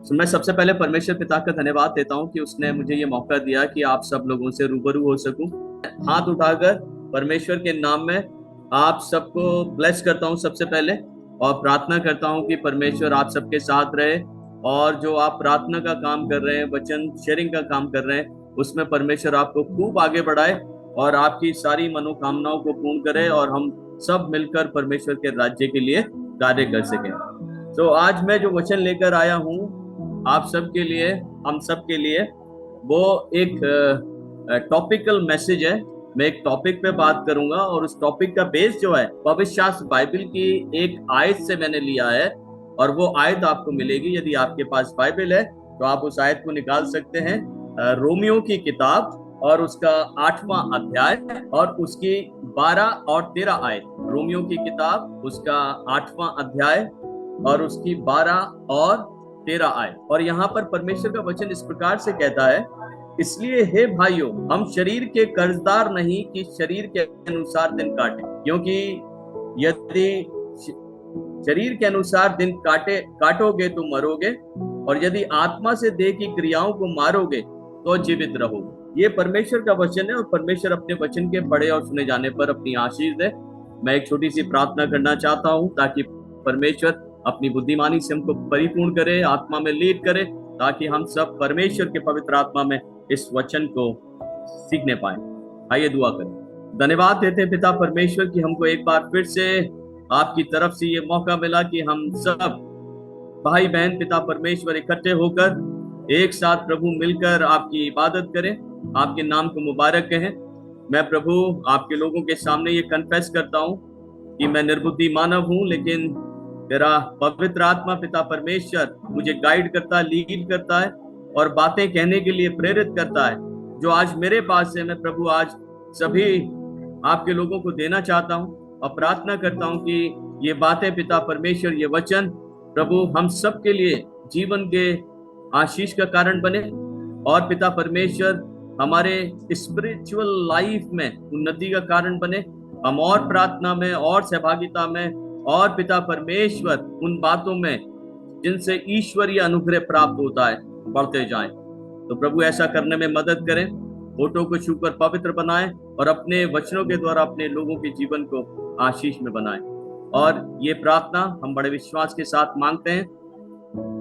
तो मैं सबसे पहले परमेश्वर पिता का धन्यवाद देता हूँ कि उसने मुझे ये मौका दिया कि आप सब लोगों से रूबरू हो सकूं। हाथ उठाकर परमेश्वर के नाम में आप सबको ब्लेस करता हूँ सबसे पहले, और प्रार्थना करता हूँ कि परमेश्वर आप सबके साथ रहे। और जो आप प्रार्थना का काम कर रहे हैं, वचन शेयरिंग का काम कर रहे हैं, उसमें परमेश्वर आपको खूब आगे बढ़ाए और आपकी सारी मनोकामनाओं को पूर्ण करे, और हम सब मिलकर परमेश्वर के राज्य के लिए कार्य कर सकें। तो आज मैं जो वचन लेकर आया हूँ आप सबके लिए, हम सब के लिए, वो एक टॉपिकल मैसेज है। मैं एक टॉपिक पे बात करूंगा और उस टॉपिक का बेस जो है पवित्र शास्त्र बाइबल की एक आयत से मैंने लिया है। और वो आयत आपको मिलेगी, यदि आपके पास बाइबल है तो आप उस आयत को निकाल सकते हैं। रोमियो की किताब और उसका 8वां अध्याय और उसकी 12 और 13 आयत। रोमियो की किताब उसका 8वां अध्याय और उसकी 12 और 13 आयत। और यहाँ पर परमेश्वर का वचन इस प्रकार से कहता है, इसलिए हे भाइयों, हम शरीर के कर्जदार नहीं कि शरीर के अनुसार दिन काटे, क्योंकि यदि शरीर के अनुसार दिन काटोगे तो मरोगे, और यदि आत्मा से देह की क्रियाओं को मारोगे तो जीवित रहोगे। ये परमेश्वर का वचन है, और परमेश्वर अपने वचन के पढ़े और सुने जाने पर अपनी आशीष दे। मैं एक छोटी सी प्रार्थना करना चाहता हूँ ताकि परमेश्वर अपनी बुद्धिमानी से हमको परिपूर्ण करे, आत्मा में लीड करे, ताकि हम सब परमेश्वर के पवित्र आत्मा में इस वचन को सीखने पाए। आइए दुआ करें। धन्यवाद देते हैं पिता परमेश्वर की हमको एक बार फिर से आपकी तरफ से ये मौका मिला कि हम सब भाई बहन पिता परमेश्वर इकट्ठे होकर एक साथ प्रभु मिलकर आपकी इबादत करें, आपके नाम को मुबारक कहें। मैं प्रभु आपके लोगों के सामने ये कन्फेस करता हूँ कि मैं निर्बुद्धि मानव हूँ, लेकिन तेरा पवित्र आत्मा पिता परमेश्वर मुझे गाइड करता है, लीड करता है और बातें कहने के लिए प्रेरित करता है। जो आज मेरे पास है, मैं प्रभु आज सभी आपके लोगों को देना चाहता हूँ और प्रार्थना करता हूँ कि ये बातें पिता परमेश्वर, ये वचन प्रभु हम सब के लिए जीवन के आशीष का कारण बने, और पिता परमेश्वर हमारे स्पिरिचुअल लाइफ में उन्नति का कारण बने। हम और प्रार्थना में और सहभागिता में और पिता परमेश्वर उन बातों में जिनसे ईश्वरीय अनुग्रह प्राप्त होता है बढ़ते जाएं। तो प्रभु ऐसा करने में मदद करें, फोटो को छूकर पवित्र बनाएं और अपने वचनों के द्वारा अपने लोगों के जीवन को आशीष में बनाएं। और ये प्रार्थना हम बड़े विश्वास के साथ मांगते हैं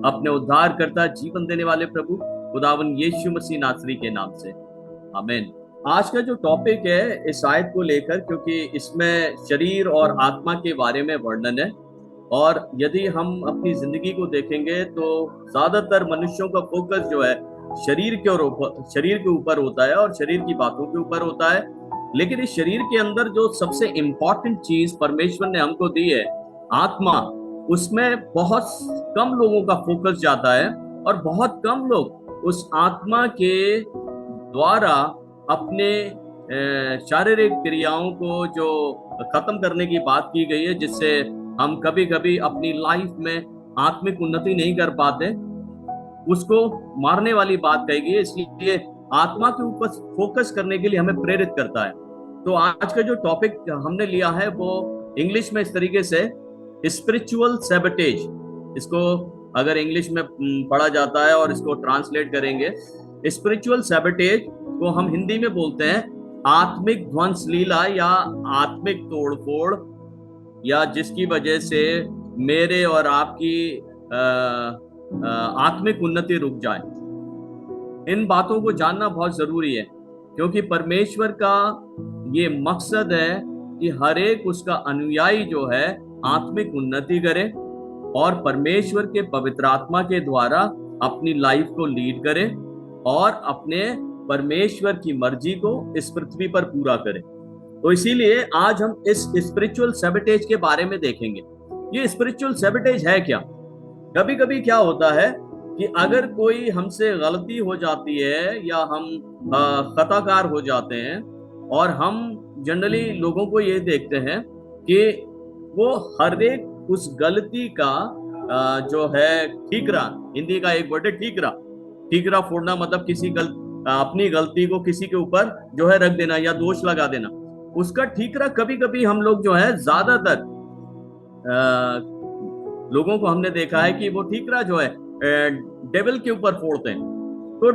अपने उद्धार करता जीवन देने वाले प्रभु खुदावन यीशु मसीह नासरी के नाम से, आमीन। आज का जो टॉपिक है इस आयत को लेकर, क्योंकि इसमें शरीर और आत्मा के बारे में वर्णन है, और यदि हम अपनी जिंदगी को देखेंगे तो ज्यादातर मनुष्यों का फोकस जो है शरीर के ऊपर होता है और शरीर की बातों के ऊपर होता है। लेकिन इस शरीर के अंदर जो सबसे इंपॉर्टेंट चीज परमेश्वर ने हमको दी है, आत्मा, उसमें बहुत कम लोगों का फोकस जाता है, और बहुत कम लोग उस आत्मा के द्वारा अपने शारीरिक क्रियाओं को जो खत्म करने की बात की गई है, जिससे हम कभी कभी अपनी लाइफ में आत्मिक उन्नति नहीं कर पाते, उसको मारने वाली बात कही गई है। इसलिए आत्मा के ऊपर फोकस करने के लिए हमें प्रेरित करता है। तो आज का जो टॉपिक हमने लिया है वो इंग्लिश में इस तरीके से स्पिरिचुअल सैबोटेज, इसको अगर इंग्लिश में पढ़ा जाता है और इसको ट्रांसलेट करेंगे, स्पिरिचुअल सैबोटेज को हम हिंदी में बोलते हैं आत्मिक ध्वंस लीला या आत्मिक तोड़फोड़, या जिसकी वजह से मेरे और आपकी आत्मिक उन्नति रुक जाए। इन बातों को जानना बहुत जरूरी है, क्योंकि परमेश्वर का ये मकसद है कि हर एक उसका अनुयायी जो है आत्मिक उन्नति करे और परमेश्वर के पवित्र आत्मा के द्वारा अपनी लाइफ को लीड करे और अपने परमेश्वर की मर्जी को इस पृथ्वी पर पूरा करे। तो इसीलिए आज हम इस स्पिरिचुअल सैबोटेज के बारे में देखेंगे। ये स्पिरिचुअल सैबोटेज है क्या? कभी कभी क्या होता है कि अगर कोई हमसे गलती हो जाती है या हम खताकार हो जाते हैं, और हम जनरली लोगों को ये देखते हैं कि वो हर एक उस गलती का जो है ठीकरा, हिंदी का एक वर्ड है ठीकरा, ठीकरा फोड़ना, मतलब अपनी गलती को किसी के ऊपर जो है रख देना या दोष लगा देना, उसका ठीकरा कभी कभी हम लोग जो है ज्यादातर लोगों को हमने देखा है कि वो ठीकरा जो है डेविल के ऊपर फोड़ते हैं। तो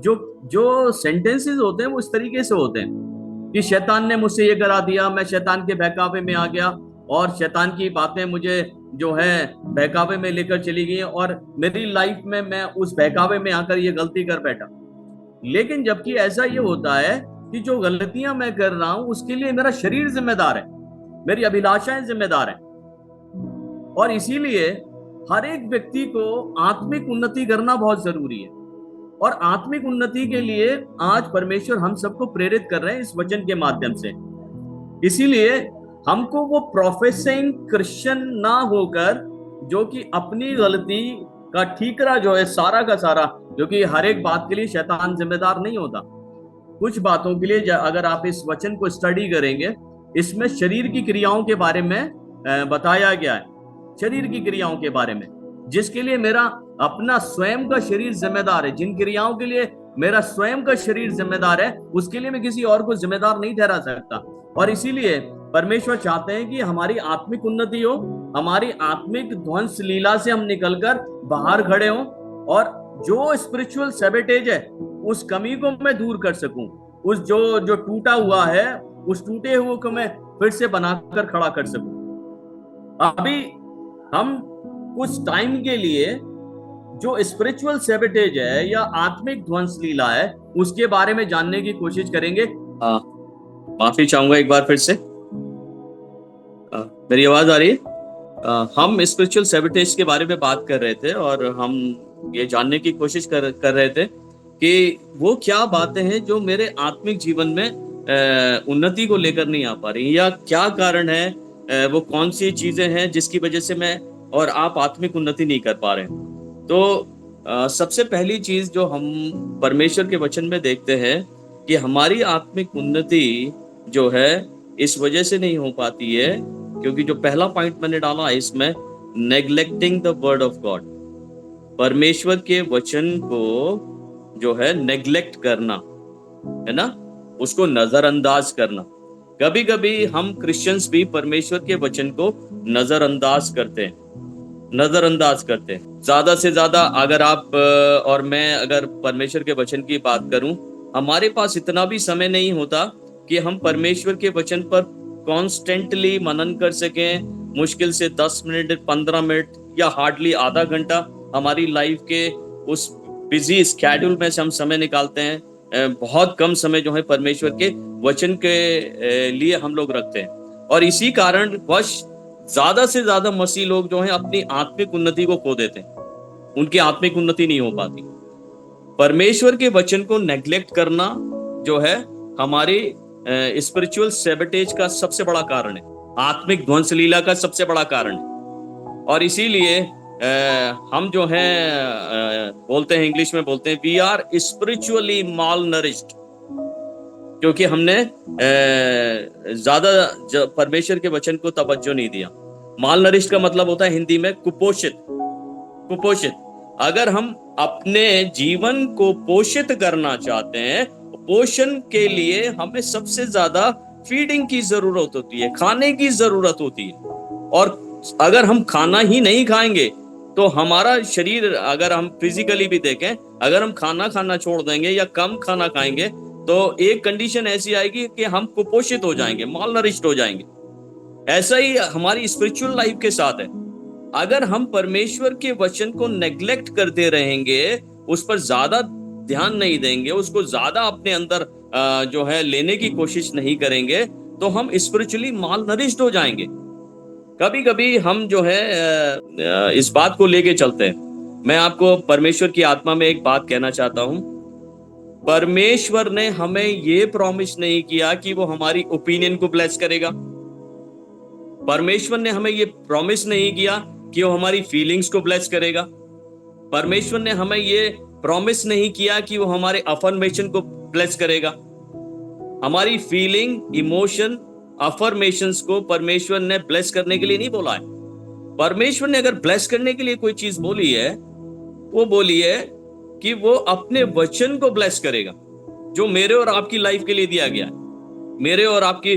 जो जो सेंटेंसेस होते हैं वो इस तरीके से होते हैं कि शैतान ने मुझसे ये करा दिया, मैं शैतान के बहकावे में आ गया और शैतान की बातें मुझे जो है बहकावे में लेकर चली गई और मेरी लाइफ में मैं उस बहकावे में आकर ये गलती कर बैठा। लेकिन जबकि ऐसा ये होता है कि जो गलतियां मैं कर रहा हूं उसके लिए मेरा शरीर जिम्मेदार है, मेरी अभिलाषाएं जिम्मेदार है। और इसीलिए हर एक व्यक्ति को आत्मिक उन्नति करना बहुत जरूरी है। और आत्मिक उन्नति के लिए आज परमेश्वर हम सबको प्रेरित कर रहे हैं इस वचन के माध्यम से। इसीलिए हमको वो प्रोफेसिंग क्रिश्चियन ना होकर, जो कि अपनी गलती का ठीकरा जो है सारा का सारा, जो कि हर एक बात के लिए शैतान जिम्मेदार नहीं होता। कुछ बातों के लिए अगर आप इस वचन को स्टडी करेंगे, इसमें शरीर की क्रियाओं के बारे में बताया गया है, शरीर की क्रियाओं के बारे में, जिसके लिए मेरा अपना स्वयं का शरीर जिम्मेदार है। जिन क्रियाओं के लिए मेरा स्वयं का शरीर जिम्मेदार है, उसके लिए मैं किसी और को जिम्मेदार नहीं ठहरा सकता। और इसीलिए परमेश्वर चाहते हैं कि हमारी आत्मिक उन्नति हो, हमारी आत्मिक ध्वंस लीला से हम निकलकर बाहर खड़े हों, और जो स्पिरिचुअल सैबोटेज है उस कमी को मैं दूर कर सकूं, उस जो जो टूटा हुआ है उस टूटे हुए को मैं फिर से बनाकर खड़ा कर सकूं। अभी हम कुछ टाइम के लिए जो स्पिरिचुअल सैबोटेज है या आत्मिक ध्वंस लीला है उसके बारे में जानने की कोशिश करेंगे। माफी चाहूंगा एक बार फिर से। मेरी आवाज आ रही है? हम स्पिरिचुअल सैबोटेज के बारे में बात कर रहे थे और हम ये जानने की कोशिश कर रहे थे कि वो क्या बातें हैं जो मेरे आत्मिक जीवन में उन्नति को लेकर नहीं आ पा रही, या क्या कारण है, वो कौन सी चीजें हैं जिसकी वजह से मैं और आप आत्मिक उन्नति नहीं कर पा रहे हैं। तो सबसे पहली चीज जो हम परमेश्वर के वचन में देखते हैं कि हमारी आत्मिक उन्नति जो है इस वजह से नहीं हो पाती है क्योंकि जो पहला पॉइंट मैंने डाला इसमें, neglecting the word of God, परमेश्वर के वचन को जो है नेग्लेक्ट करना, है ना, उसको नजरअंदाज करना। कभी कभी हम क्रिश्चियंस भी परमेश्वर के वचन को नजरअंदाज करते हैं, नजरअंदाज करते हैं। ज्यादा से ज्यादा अगर आप और मैं अगर परमेश्वर के वचन की बात करूं, हमारे पास इतना भी समय नहीं होता कि हम परमेश्वर के वचन पर कॉन्स्टेंटली मनन कर सकें। मुश्किल से 10 मिनट, 15 मिनट या हार्डली आधा घंटा हमारी लाइफ के उस बिजी स्केड्यूल में से हम समय निकालते हैं। बहुत कम समय जो है परमेश्वर के वचन के लिए हम लोग रखते हैं, और इसी कारण वश ज्यादा से ज्यादा मसीह लोग जो हैं अपनी आत्मिक उन्नति को खो देते हैं, उनकी आत्मिक उन्नति नहीं हो पाती। परमेश्वर के वचन को नेग्लेक्ट करना जो है हमारी स्पिरिचुअल सैबोटेज का सबसे बड़ा कारण है, आत्मिक ध्वंस लीला का सबसे बड़ा कारण है। और इसीलिए हम जो हैं बोलते हैं, इंग्लिश में बोलते हैं, we are spiritually malnourished, क्योंकि हमने ज्यादा परमेश्वर के वचन को तवज्जो नहीं दिया। माल नरिश्ड का मतलब होता है हिंदी में कुपोषित, कुपोषित। अगर हम अपने जीवन को पोषित करना चाहते हैं, पोषण के लिए हमें सबसे ज्यादा फीडिंग की जरूरत होती है, खाने की जरूरत होती है। और अगर हम खाना ही नहीं खाएंगे तो हमारा शरीर, अगर हम फिजिकली भी देखें, अगर हम खाना खाना छोड़ देंगे या कम खाना खाएंगे तो एक कंडीशन ऐसी आएगी कि हम कुपोषित हो जाएंगे, माल नरिश्ड हो जाएंगे। ऐसा ही हमारी स्पिरिचुअल लाइफ के साथ है। अगर हम परमेश्वर के वचन को नेग्लेक्ट करते रहेंगे, उस पर ज्यादा ध्यान नहीं देंगे, उसको ज्यादा अपने अंदर जो है लेने की कोशिश नहीं करेंगे, तो हम स्पिरिचुअली माल नरिश्ड हो जाएंगे। कभी कभी हम जो है इस बात को लेके चलते हैं। मैं आपको परमेश्वर की आत्मा में एक बात कहना चाहता हूं। परमेश्वर ने हमें ये प्रॉमिस नहीं किया कि वो हमारी ओपिनियन को ब्लेस करेगा। परमेश्वर ने हमें ये प्रॉमिस नहीं किया कि वो हमारी फीलिंग्स को ब्लेस करेगा। परमेश्वर ने हमें ये प्रॉमिस नहीं किया कि वो हमारे अफर्मेशन को ब्लेस करेगा। हमारी फीलिंग, इमोशन, अफर्मेशंस को परमेश्वर ने ब्लेस करने के लिए नहीं बोला है। परमेश्वर ने अगर ब्लेस करने के लिए कोई चीज बोली है, वो बोली है कि वो अपने वचन को ब्लेस करेगा, जो मेरे और आपकी लाइफ के लिए दिया गया है, मेरे और आपकी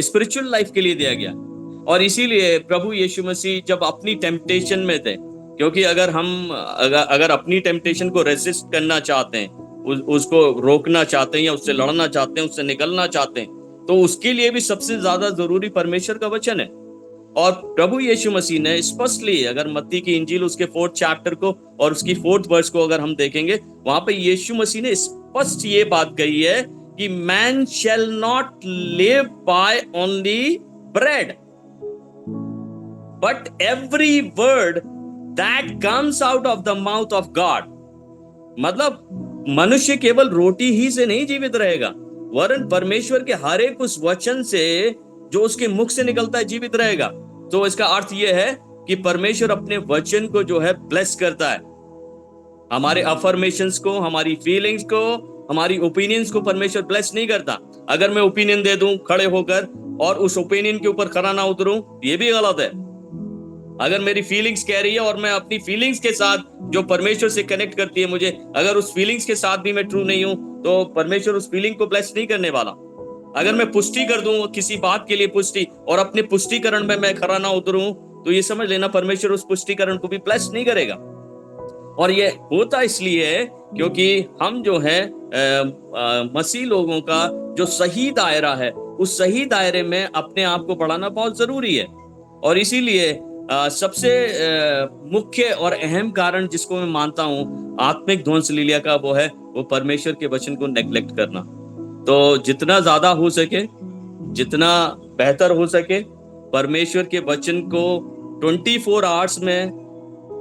स्पिरिचुअल लाइफ के लिए दिया गया। और इसीलिए प्रभु यीशु मसीह जब अपनी टेम्पटेशन में थे, क्योंकि अगर अपनी टेम्पटेशन को रेसिस्ट करना चाहते हैं, उसको रोकना चाहते हैं या उससे लड़ना चाहते हैं, उससे निकलना चाहते हैं, तो उसके लिए भी सबसे ज्यादा जरूरी परमेश्वर का वचन है। और प्रभु यीशु मसीह ने स्पष्टली, अगर मत्ती की इंजील उसके 4th चैप्टर को और उसकी 4th वर्स को अगर हम देखेंगे, वहां पे यीशु मसीह ने स्पष्ट ये बात कही है कि man shall not live by only bread but every word that comes out of the mouth of God. मतलब मनुष्य केवल रोटी ही से नहीं जीवित रहेगा, वरन परमेश्वर के हर एक उस वचन से जो उसके मुख से निकलता है जीवित रहेगा। तो इसका अर्थ यह है कि परमेश्वर अपने वचन को जो है ब्लेस करता है। हमारे अफर्मेशंस को, हमारी फीलिंग्स को, हमारी ओपिनियंस को परमेश्वर ब्लेस नहीं करता। अगर मैं ओपिनियन दे दूं खड़े होकर और उस ओपिनियन के ऊपर खड़ा ना उतरूं, ये भी गलत है। अगर मेरी फीलिंग्स कह रही है और मैं अपनी फीलिंग्स के साथ जो परमेश्वर से कनेक्ट करती है मुझे, अगर उस फीलिंग्स के साथ भी मैं ट्रू नहीं हूं, तो परमेश्वर उस फीलिंग को ब्लेस नहीं करने वाला। अगर मैं पुष्टि कर दूं किसी बात के लिए पुष्टि, और अपने पुष्टिकरण में मैं खरा ना उतरूं, तो ये समझ लेना परमेश्वर उस पुष्टिकरण को भी ब्लेस नहीं करेगा। और ये होता इसलिए है क्योंकि हम जो है मसीह लोगों का जो सही दायरा है, उस सही दायरे में अपने आप को बढ़ाना बहुत जरूरी है। और इसीलिए सबसे मुख्य और अहम कारण जिसको मैं मानता हूं आत्मिक ध्वंस लीला का, वो परमेश्वर के वचन को नेग्लेक्ट करना। तो जितना ज्यादा हो सके, जितना बेहतर हो सके, परमेश्वर के वचन को 24 आवर्स में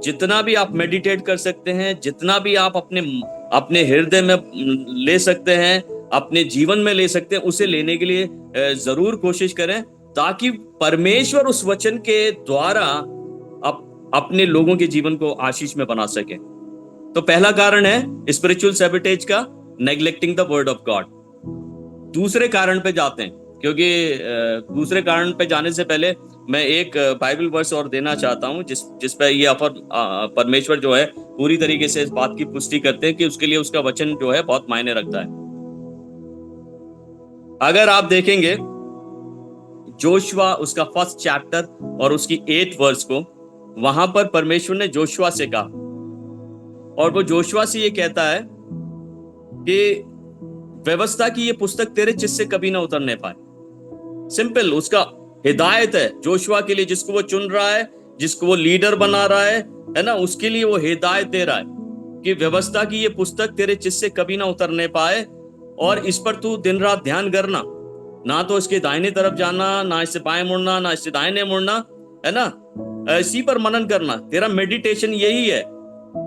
जितना भी आप मेडिटेट कर सकते हैं, जितना भी आप अपने हृदय में ले सकते हैं, अपने जीवन में ले सकते हैं, उसे लेने के लिए जरूर कोशिश करें, ताकि परमेश्वर उस वचन के द्वारा अपने लोगों के जीवन को आशीष में बना सके। तो पहला कारण है स्पिरिचुअल सैबोटेज का, neglecting the word of God. दूसरे कारण पे जाते हैं, क्योंकि दूसरे कारण पे जाने से पहले मैं एक बाइबल वर्स और देना चाहता हूं जिस पे ये परमेश्वर जो है पूरी तरीके से इस बात की पुष्टि करते हैं कि उसके लिए उसका वचन जो है बहुत मायने रखता है। अगर आप देखेंगे जोशुआ उसका 1st चैप्टर और उसकी 8th वर्स को, वहां पर परमेश्वर ने जोशुआ से कहा, और वो जोशुआ से ये कहता है कि व्यवस्था की ये पुस्तक तेरे चित्त से कभी ना उतरने पाए। सिंपल, उसका हिदायत है जोशुआ के लिए, जिसको वो चुन रहा है, जिसको वो लीडर बना रहा है ना, उसके लिए वो हिदायत दे रहा है कि व्यवस्था की ये पुस्तक तेरे चित्त से कभी ना उतरने पाए, और इस पर तू दिन रात ध्यान करना, ना तो इसके दाहिने तरफ जाना, ना इससे बाएं मुड़ना, ना इससे दाहिने मुड़ना, है ना। इसी पर मनन करना। तेरा मेडिटेशन यही है,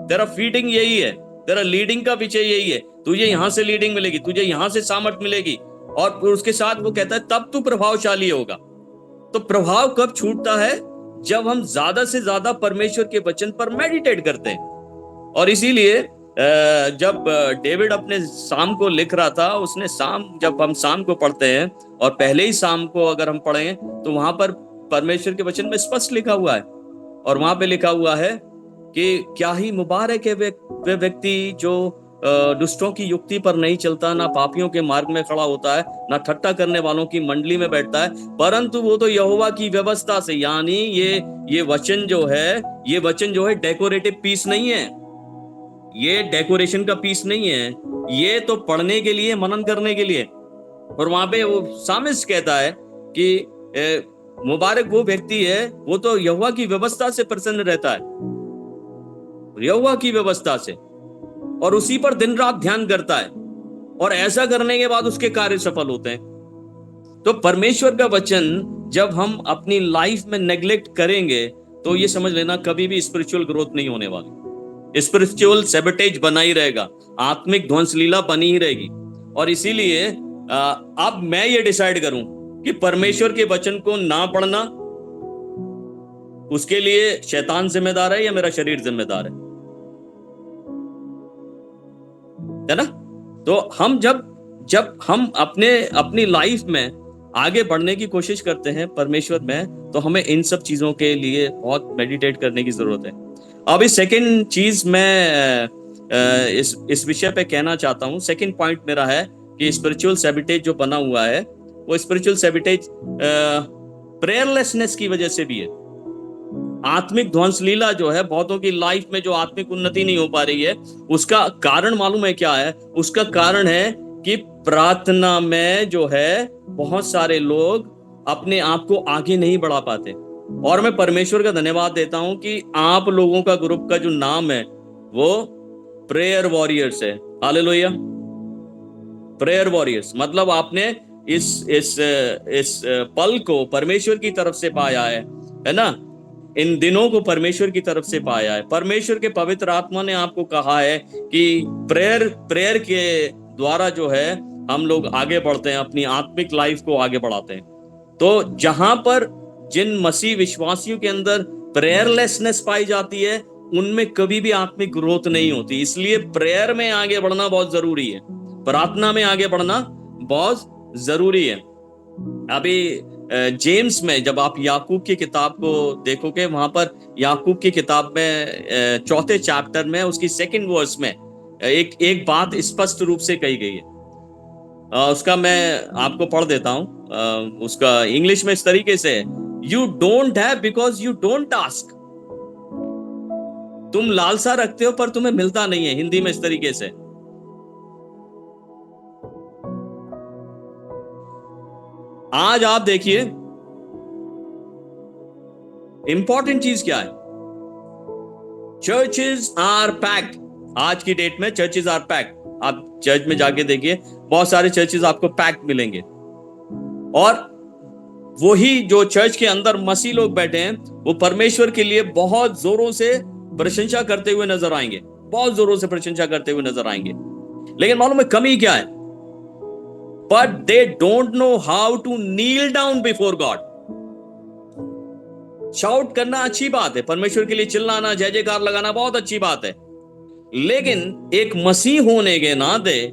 तेरा फीडिंग यही है, तेरा लीडिंग का विषय यही है। तुझे यहां से लीडिंग मिलेगी, तुझे यहां से सामर्थ मिलेगी, और उसके साथ वो कहता है तब तू प्रभावशाली होगा। तो प्रभाव कब छूटता है? जब हम ज्यादा से ज्यादा परमेश्वर के वचन पर मेडिटेट करते हैं। और इसीलिए जब डेविड अपने साम को लिख रहा था, उसने जब हम साम को पढ़ते हैं और पहले ही साम को अगर हम पढ़ें, तो वहां पर परमेश्वर के वचन में स्पष्ट लिखा हुआ है, और वहां पे लिखा हुआ है कि क्या ही मुबारक है वे व्यक्ति जो दुष्टों की युक्ति पर नहीं चलता, ना पापियों के मार्ग में खड़ा होता है, ना ठट्टा करने वालों की मंडली में बैठता है, परंतु वो तो यहोवा की व्यवस्था से, यानी ये वचन जो है डेकोरेटिव पीस नहीं है, ये डेकोरेशन का पीस नहीं है, ये तो पढ़ने के लिए, मनन करने के लिए। और वहां पे वो सामिस्ट कहता है कि मुबारक वो व्यक्ति है, वो तो यहोवा की व्यवस्था से प्रसन्न रहता है, यहोवा की व्यवस्था से, और उसी पर दिन रात ध्यान करता है, और ऐसा करने के बाद उसके कार्य सफल होते हैं। तो परमेश्वर का वचन जब हम अपनी लाइफ में नेग्लेक्ट करेंगे, तो ये समझ लेना कभी भी स्पिरिचुअल ग्रोथ नहीं होने वाली, स्पिरिचुअल सैबोटेज बना ही रहेगा, आत्मिक ध्वंस लीला बनी ही रहेगी। और इसीलिए अब मैं ये डिसाइड करूं कि परमेश्वर के वचन को ना पढ़ना, उसके लिए शैतान जिम्मेदार है या मेरा शरीर जिम्मेदार है ना। तो हम जब हम अपनी लाइफ में आगे बढ़ने की कोशिश करते हैं परमेश्वर में, तो हमें इन सब चीजों के लिए बहुत मेडिटेट करने की जरूरत है। अभी सेकंड चीज मैं इस विषय पे कहना चाहता हूं। सेकंड पॉइंट मेरा है कि स्पिरिचुअल सैबोटेज जो बना हुआ है, वो स्पिरिचुअल सैबोटेज प्रेयरलेसनेस की वजह से भी है। आत्मिक ध्वंस लीला जो है, बहुतों की लाइफ में जो आत्मिक उन्नति नहीं हो पा रही है, उसका कारण मालूम है क्या है? उसका कारण है कि प्रार्थना में जो है बहुत सारे लोग अपने आप को आगे नहीं बढ़ा पाते। और मैं परमेश्वर का धन्यवाद देता हूं कि आप लोगों का ग्रुप का जो नाम है वो प्रेयर वॉरियर्स है। हालेलुया। प्रेयर वॉरियर्स मतलब आपने इस पल को परमेश्वर की तरफ से पाया है ना? इन दिनों को परमेश्वर की तरफ से पाया है। परमेश्वर के पवित्र आत्मा ने आपको कहा है कि प्रेयर के द्वारा जो है हम लोग आगे बढ़ते हैं, अपनी आत्मिक लाइफ को आगे बढ़ाते हैं। तो जहां पर जिन मसीह विश्वासियों के अंदर प्रेयरलेसनेस पाई जाती है, उनमें कभी भी आत्मिक ग्रोथ नहीं होती। इसलिए प्रेयर में आगे बढ़ना बहुत जरूरी है, प्रार्थना में आगे बढ़ना बहुत जरूरी है। अभी जेम्स में जब आप याकूब की किताब को देखोगे, वहां पर याकूब की किताब में चौथे चैप्टर में उसकी सेकंड वर्स में एक बात स्पष्ट रूप से कही गई है। उसका मैं आपको पढ़ देता हूं। उसका इंग्लिश में इस तरीके से, you don't have because you don't ask. तुम लालसा रखते हो पर तुम्हें मिलता नहीं है। हिंदी में इस तरीके से, आज आप देखिए इंपॉर्टेंट चीज क्या है। Churches are packed. आज की डेट में चर्चेज आर पैक्ड। आप चर्च में जाके देखिए, बहुत सारे चर्चेज आपको पैक्ड मिलेंगे। और वही जो चर्च के अंदर मसीह लोग बैठे हैं, वो परमेश्वर के लिए बहुत जोरों से प्रशंसा करते हुए नजर आएंगे, बहुत जोरों से प्रशंसा करते हुए नजर आएंगे। लेकिन मालूम है कमी क्या है? But they don't know how to kneel down before God. Shout करना अच्छी बात है, परमेश्वर के लिए चिल्लाना, जय जयकार लगाना बहुत अच्छी बात है। लेकिन एक मसीह होने के नाते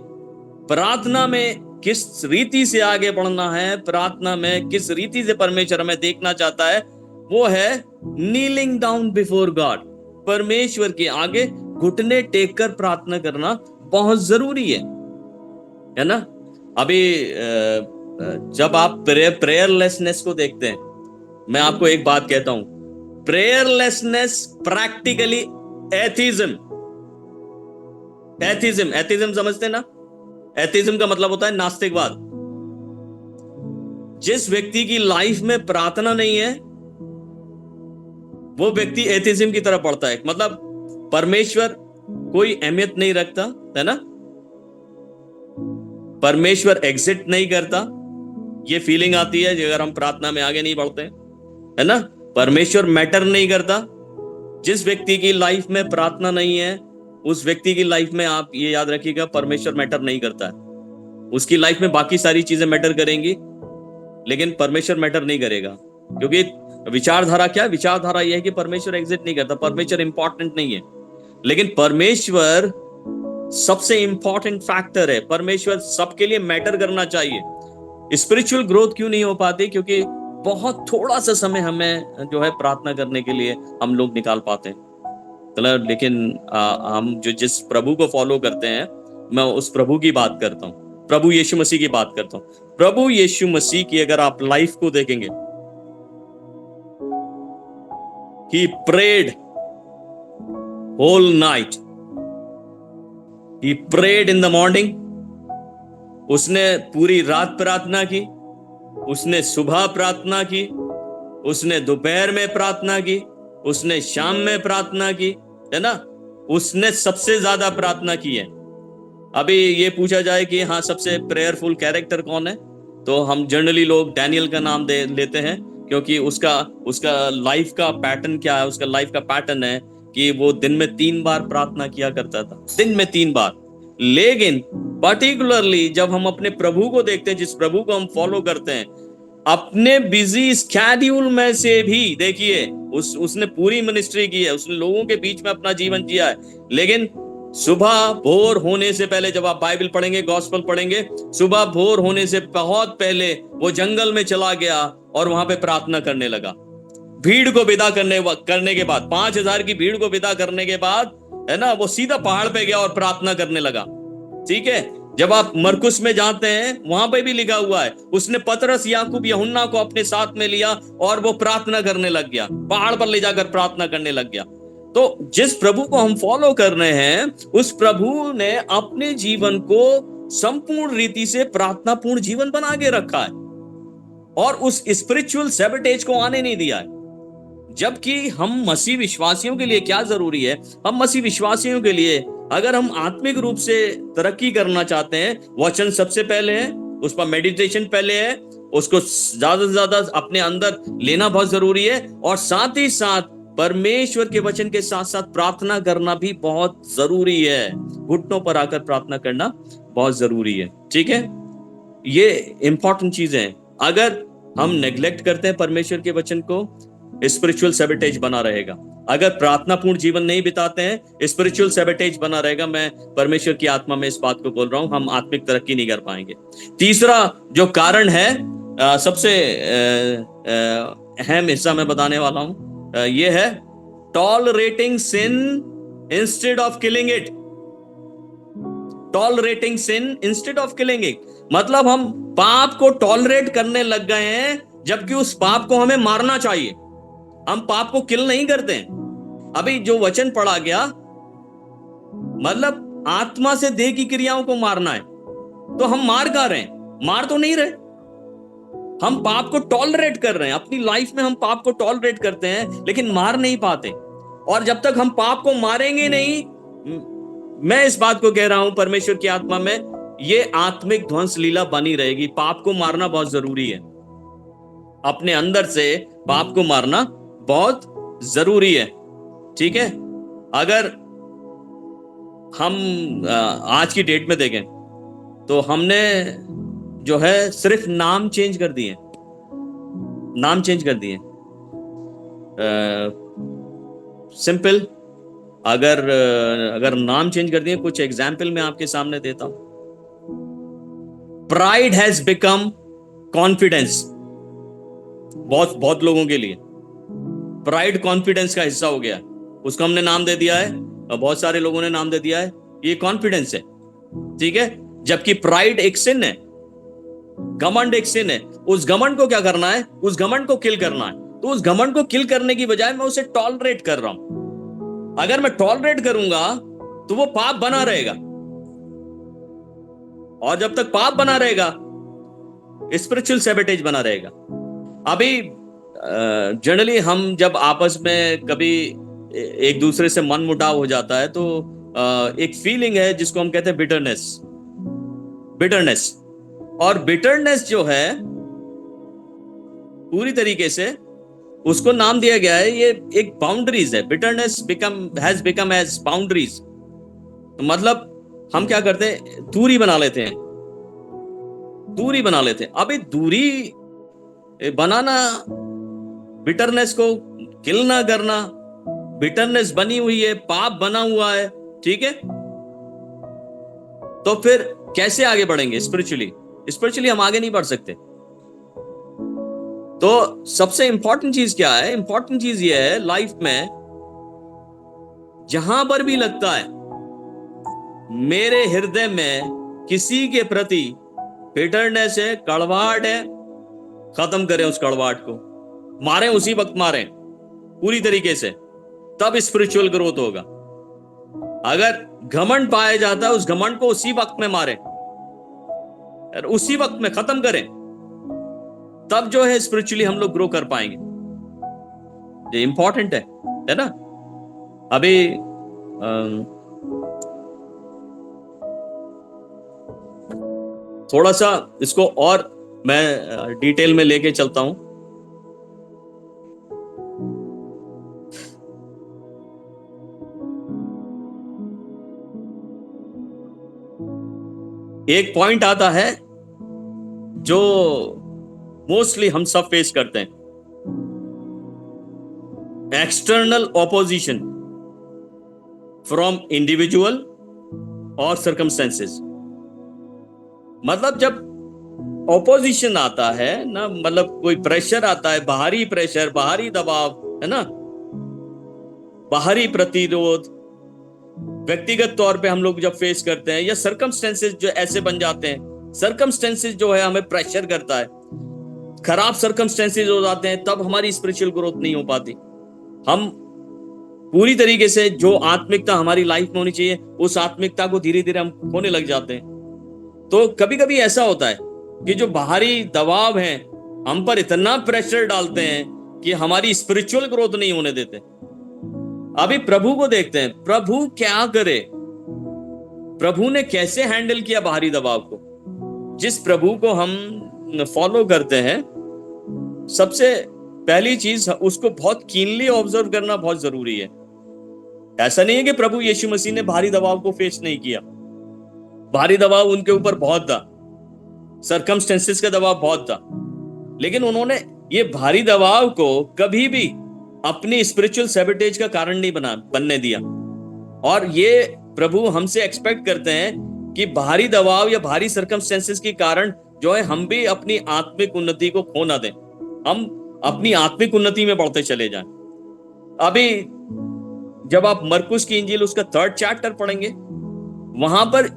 प्रार्थना में किस रीति से आगे बढ़ना है, प्रार्थना में किस रीति से परमेश्वर हमें देखना चाहता है, वो है नीलिंग डाउन बिफोर गॉड। परमेश्वर के आगे घुटने टेक कर प्रार्थना करना बहुत जरूरी है ना? अभी जब आप प्रेयरलेसनेस को देखते हैं, मैं आपको एक बात कहता हूं, प्रेयरलेसनेस प्रैक्टिकली एथिज्म। एथिज्म समझते ना? एथिज्म का मतलब होता है नास्तिकवाद। जिस व्यक्ति की लाइफ में प्रार्थना नहीं है, वो व्यक्ति एथिज्म की तरफ बढ़ता है। मतलब परमेश्वर कोई अहमियत नहीं रखता, है ना? परमेश्वर एग्जिट नहीं करता, ये फीलिंग आती है अगर हम प्रार्थना में आगे नहीं बढ़ते, है ना? परमेश्वर मैटर नहीं करता। जिस व्यक्ति की लाइफ में प्रार्थना नहीं है, उस व्यक्ति की लाइफ में आप ये याद रखिएगा, परमेश्वर मैटर नहीं करता है। उसकी लाइफ में बाकी सारी चीजें मैटर करेंगी, लेकिन परमेश्वर मैटर नहीं करेगा। क्योंकि विचारधारा क्या है? विचारधारा यह है कि परमेश्वर एग्जिट नहीं करता, परमेश्वर इंपॉर्टेंट नहीं है। लेकिन परमेश्वर सबसे इंपॉर्टेंट फैक्टर है। परमेश्वर सबके लिए मैटर करना चाहिए। स्पिरिचुअल ग्रोथ क्यों नहीं हो पाती? क्योंकि बहुत थोड़ा सा समय हमें जो है प्रार्थना करने के लिए हम लोग निकाल पाते हैं। लेकिन हम जो जिस प्रभु को फॉलो करते हैं, मैं उस प्रभु की बात करता हूं, प्रभु यीशु मसीह की बात करता हूं। प्रभु यीशु मसीह की अगर आप लाइफ को देखेंगे, he prayed whole night, he prayed in the morning। उसने पूरी रात प्रार्थना की, उसने सुबह प्रार्थना की, उसने दोपहर में प्रार्थना की, उसने शाम में प्रार्थना की, है ना? उसने सबसे ज्यादा प्रार्थना की है। अभी ये पूछा जाए कि हाँ सबसे प्रेयरफुल कैरेक्टर कौन है, तो हम जनरली लोग डैनियल का नाम दे लेते हैं, क्योंकि उसका लाइफ का पैटर्न क्या है? उसका लाइफ का पैटर्न है कि वो दिन में 3 बार प्रार्थना किया करता था, दिन में 3 बार। लेकिन पर्टिकुलरली जब हम अपने प्रभु को देखते हैं, जिस प्रभु को हम फॉलो करते हैं, अपने बिजी स्केड्यूल में से भी देखिए उसने पूरी मिनिस्ट्री की है, उसने लोगों के बीच में अपना जीवन जिया है। लेकिन सुबह भोर होने से पहले, जब आप बाइबल पढ़ेंगे, गॉस्पेल पढ़ेंगे, सुबह भोर होने से बहुत पहले वो जंगल में चला गया और वहां पे प्रार्थना करने लगा। भीड़ को विदा करने के बाद, 5000 की भीड़ को विदा करने के बाद, है ना, वो सीधा पहाड़ पे गया और प्रार्थना करने लगा। ठीक है, जब आप मरकुस में जाते हैं वहां पे भी लिखा हुआ है, उसने पतरस, याकूब, यूहन्ना को अपने साथ में लिया और वो प्रार्थना करने लग गया, पहाड़ पर ले जाकर प्रार्थना करने लग गया। तो जिस प्रभु को हम फॉलो कर रहे हैं, उस प्रभु ने अपने जीवन को संपूर्ण रीति से प्रार्थनापूर्ण जीवन बना के रखा है और उस स्पिरिचुअल सैबोटेज को आने नहीं दिया है। जबकि हम मसीह विश्वासियों के लिए क्या जरूरी है, हम मसीह विश्वासियों के लिए अगर हम आत्मिक रूप से तरक्की करना चाहते हैं, वचन सबसे पहले है, उस पर मेडिटेशन पहले है, उसको ज्यादा से ज्यादा अपने अंदर लेना बहुत जरूरी है, और साथ ही साथ परमेश्वर के वचन के साथ साथ प्रार्थना करना भी बहुत जरूरी है। घुटनों पर आकर प्रार्थना करना बहुत जरूरी है। ठीक है, ये इंपॉर्टेंट चीजें हैं। अगर हम नेग्लेक्ट करते हैं परमेश्वर के वचन को, स्पिरिचुअल सैबोटेज बना रहेगा। अगर प्रार्थनापूर्ण जीवन नहीं बिताते हैं, स्पिरिचुअल सैबोटेज बना रहेगा। मैं परमेश्वर की आत्मा में इस बात को बोल रहा हूं, हम आत्मिक तरक्की नहीं कर पाएंगे। तीसरा जो कारण है, सबसे अहम हिस्सा मैं बताने वाला हूं, ये है tolerating sin instead of killing it. Tolerating sin instead of killing it मतलब हम पाप को टॉलरेट करने लग गए हैं, जबकि उस पाप को हमें मारना चाहिए। हम पाप को किल नहीं करते हैं। अभी जो वचन पढ़ा गया, मतलब आत्मा से देह की क्रियाओं को मारना है, तो हम मार कहां रहे हैं? मार तो नहीं रहे, हम पाप को टॉलरेट कर रहे हैं। अपनी लाइफ में हम पाप को टॉलरेट करते हैं, लेकिन मार नहीं पाते। और जब तक हम पाप को मारेंगे नहीं, मैं इस बात को कह रहा हूं परमेश्वर की आत्मा में, ये आत्मिक ध्वंस लीला बनी रहेगी। पाप को मारना बहुत जरूरी है, अपने अंदर से पाप को मारना बहुत जरूरी है। ठीक है, अगर हम आज की डेट में देखें तो हमने जो है सिर्फ नाम चेंज कर दिए, नाम चेंज कर दिए। सिंपल, अगर नाम चेंज कर दिए, कुछ एग्जाम्पल मैं आपके सामने देता हूं। Pride has become confidence. बहुत लोगों के लिए प्राइड कॉन्फिडेंस का हिस्सा हो गया, उसको हमने नाम दे दिया है, और बहुत सारे लोगों ने नाम दे दिया है ये कॉन्फिडेंस है। ठीक है, जबकि प्राइड एक सिन है, घमंड एक सिन है। उस घमंड को क्या करना है? उस घमंड को किल करना है। तो उस घमंड को किल करने की बजाय मैं उसे टॉलरेट कर रहा हूं। अगर मैं टॉलरेट करूंगा तो वो पाप बना रहेगा, और जब तक पाप बना रहेगा, स्पिरिचुअल सैबोटेज बना रहेगा। अभी जनरली हम जब आपस में कभी एक दूसरे से मन मुटाव हो जाता है, तो एक फीलिंग है जिसको हम कहते हैं बिटरनेस। और बिटरनेस जो है, पूरी तरीके से उसको नाम दिया गया है, ये एक बाउंड्रीज है। Bitterness has become as boundaries. तो मतलब हम क्या करते हैं? दूरी बना लेते हैं, दूरी बना लेते हैं। अभी दूरी बनाना, बिटरनेस को किल ना करना, बिटरनेस बनी हुई है, पाप बना हुआ है। ठीक है, तो फिर कैसे आगे बढ़ेंगे स्पिरिचुअली हम आगे नहीं बढ़ सकते। तो सबसे इंपॉर्टेंट चीज क्या है? इंपॉर्टेंट चीज ये है लाइफ में, जहां पर भी लगता है मेरे हृदय में किसी के प्रति बिटरनेस है, कड़वाहट है, खत्म करें उस कड़वाहट को, मारें, उसी वक्त मारें पूरी तरीके से, तब स्पिरिचुअल ग्रोथ होगा। अगर घमंड पाया जाता है, उस घमंड को उसी वक्त में मारें, उसी वक्त में खत्म करें, तब जो है स्पिरिचुअली हम लोग ग्रो कर पाएंगे। ये इंपॉर्टेंट है ना। अभी थोड़ा सा इसको और मैं डिटेल में लेके चलता हूं। एक पॉइंट आता है जो मोस्टली हम सब फेस करते हैं, एक्सटर्नल ऑपोजिशन फ्रॉम इंडिविजुअल और सर्कमस्टेंसेस। मतलब जब ऑपोजिशन आता है ना, मतलब कोई प्रेशर आता है, बाहरी प्रेशर, बाहरी दबाव, है ना, बाहरी प्रतिरोध, व्यक्तिगत तौर पे हम लोग जब फेस करते हैं, या सर्कमस्टेंसेस जो ऐसे बन जाते हैं, सर्कमस्टेंसेस जो है हमें प्रेशर करता है, खराब सर्कमस्टेंसेस हो जाते हैं, तब हमारी स्पिरिचुअल ग्रोथ नहीं हो पाती। हम पूरी तरीके से जो आत्मिकता हमारी लाइफ में होनी चाहिए, उस आत्मिकता को धीरे धीरे हम खोने लग जाते हैं। तो कभी कभी ऐसा होता है कि जो बाहरी दबाव है हम पर इतना प्रेशर डालते हैं कि हमारी स्पिरिचुअल ग्रोथ नहीं होने देते। अभी प्रभु को देखते हैं, प्रभु क्या करे, प्रभु ने कैसे हैंडल किया बाहरी दबाव को। जिस प्रभु को हम फॉलो करते हैं, सबसे पहली चीज उसको बहुत कीनली ऑब्जर्व करना बहुत जरूरी है। ऐसा नहीं है कि प्रभु यीशु मसीह ने बाहरी दबाव को फेस नहीं किया, बाहरी दबाव उनके ऊपर बहुत था, सर्कमस्टेंसेस का दबाव बहुत था, लेकिन उन्होंने ये भारी दबाव को कभी भी अपनी स्पिरिचुअल सैबोटेज का कारण नहीं बनने दिया। और ये प्रभु हमसे एक्सपेक्ट करते हैं कि भारी दबाव या भारी सर्कमस्टेंसेस के कारण जो है हम भी अपनी आत्मिक उन्नति को खो ना दें, हम अपनी आत्मिक उन्नति में बढ़ते चले जाएं। अभी जब आप मरकुस की इंजील उसका 3rd चैप्टर पढ़ेंगे, वहां पर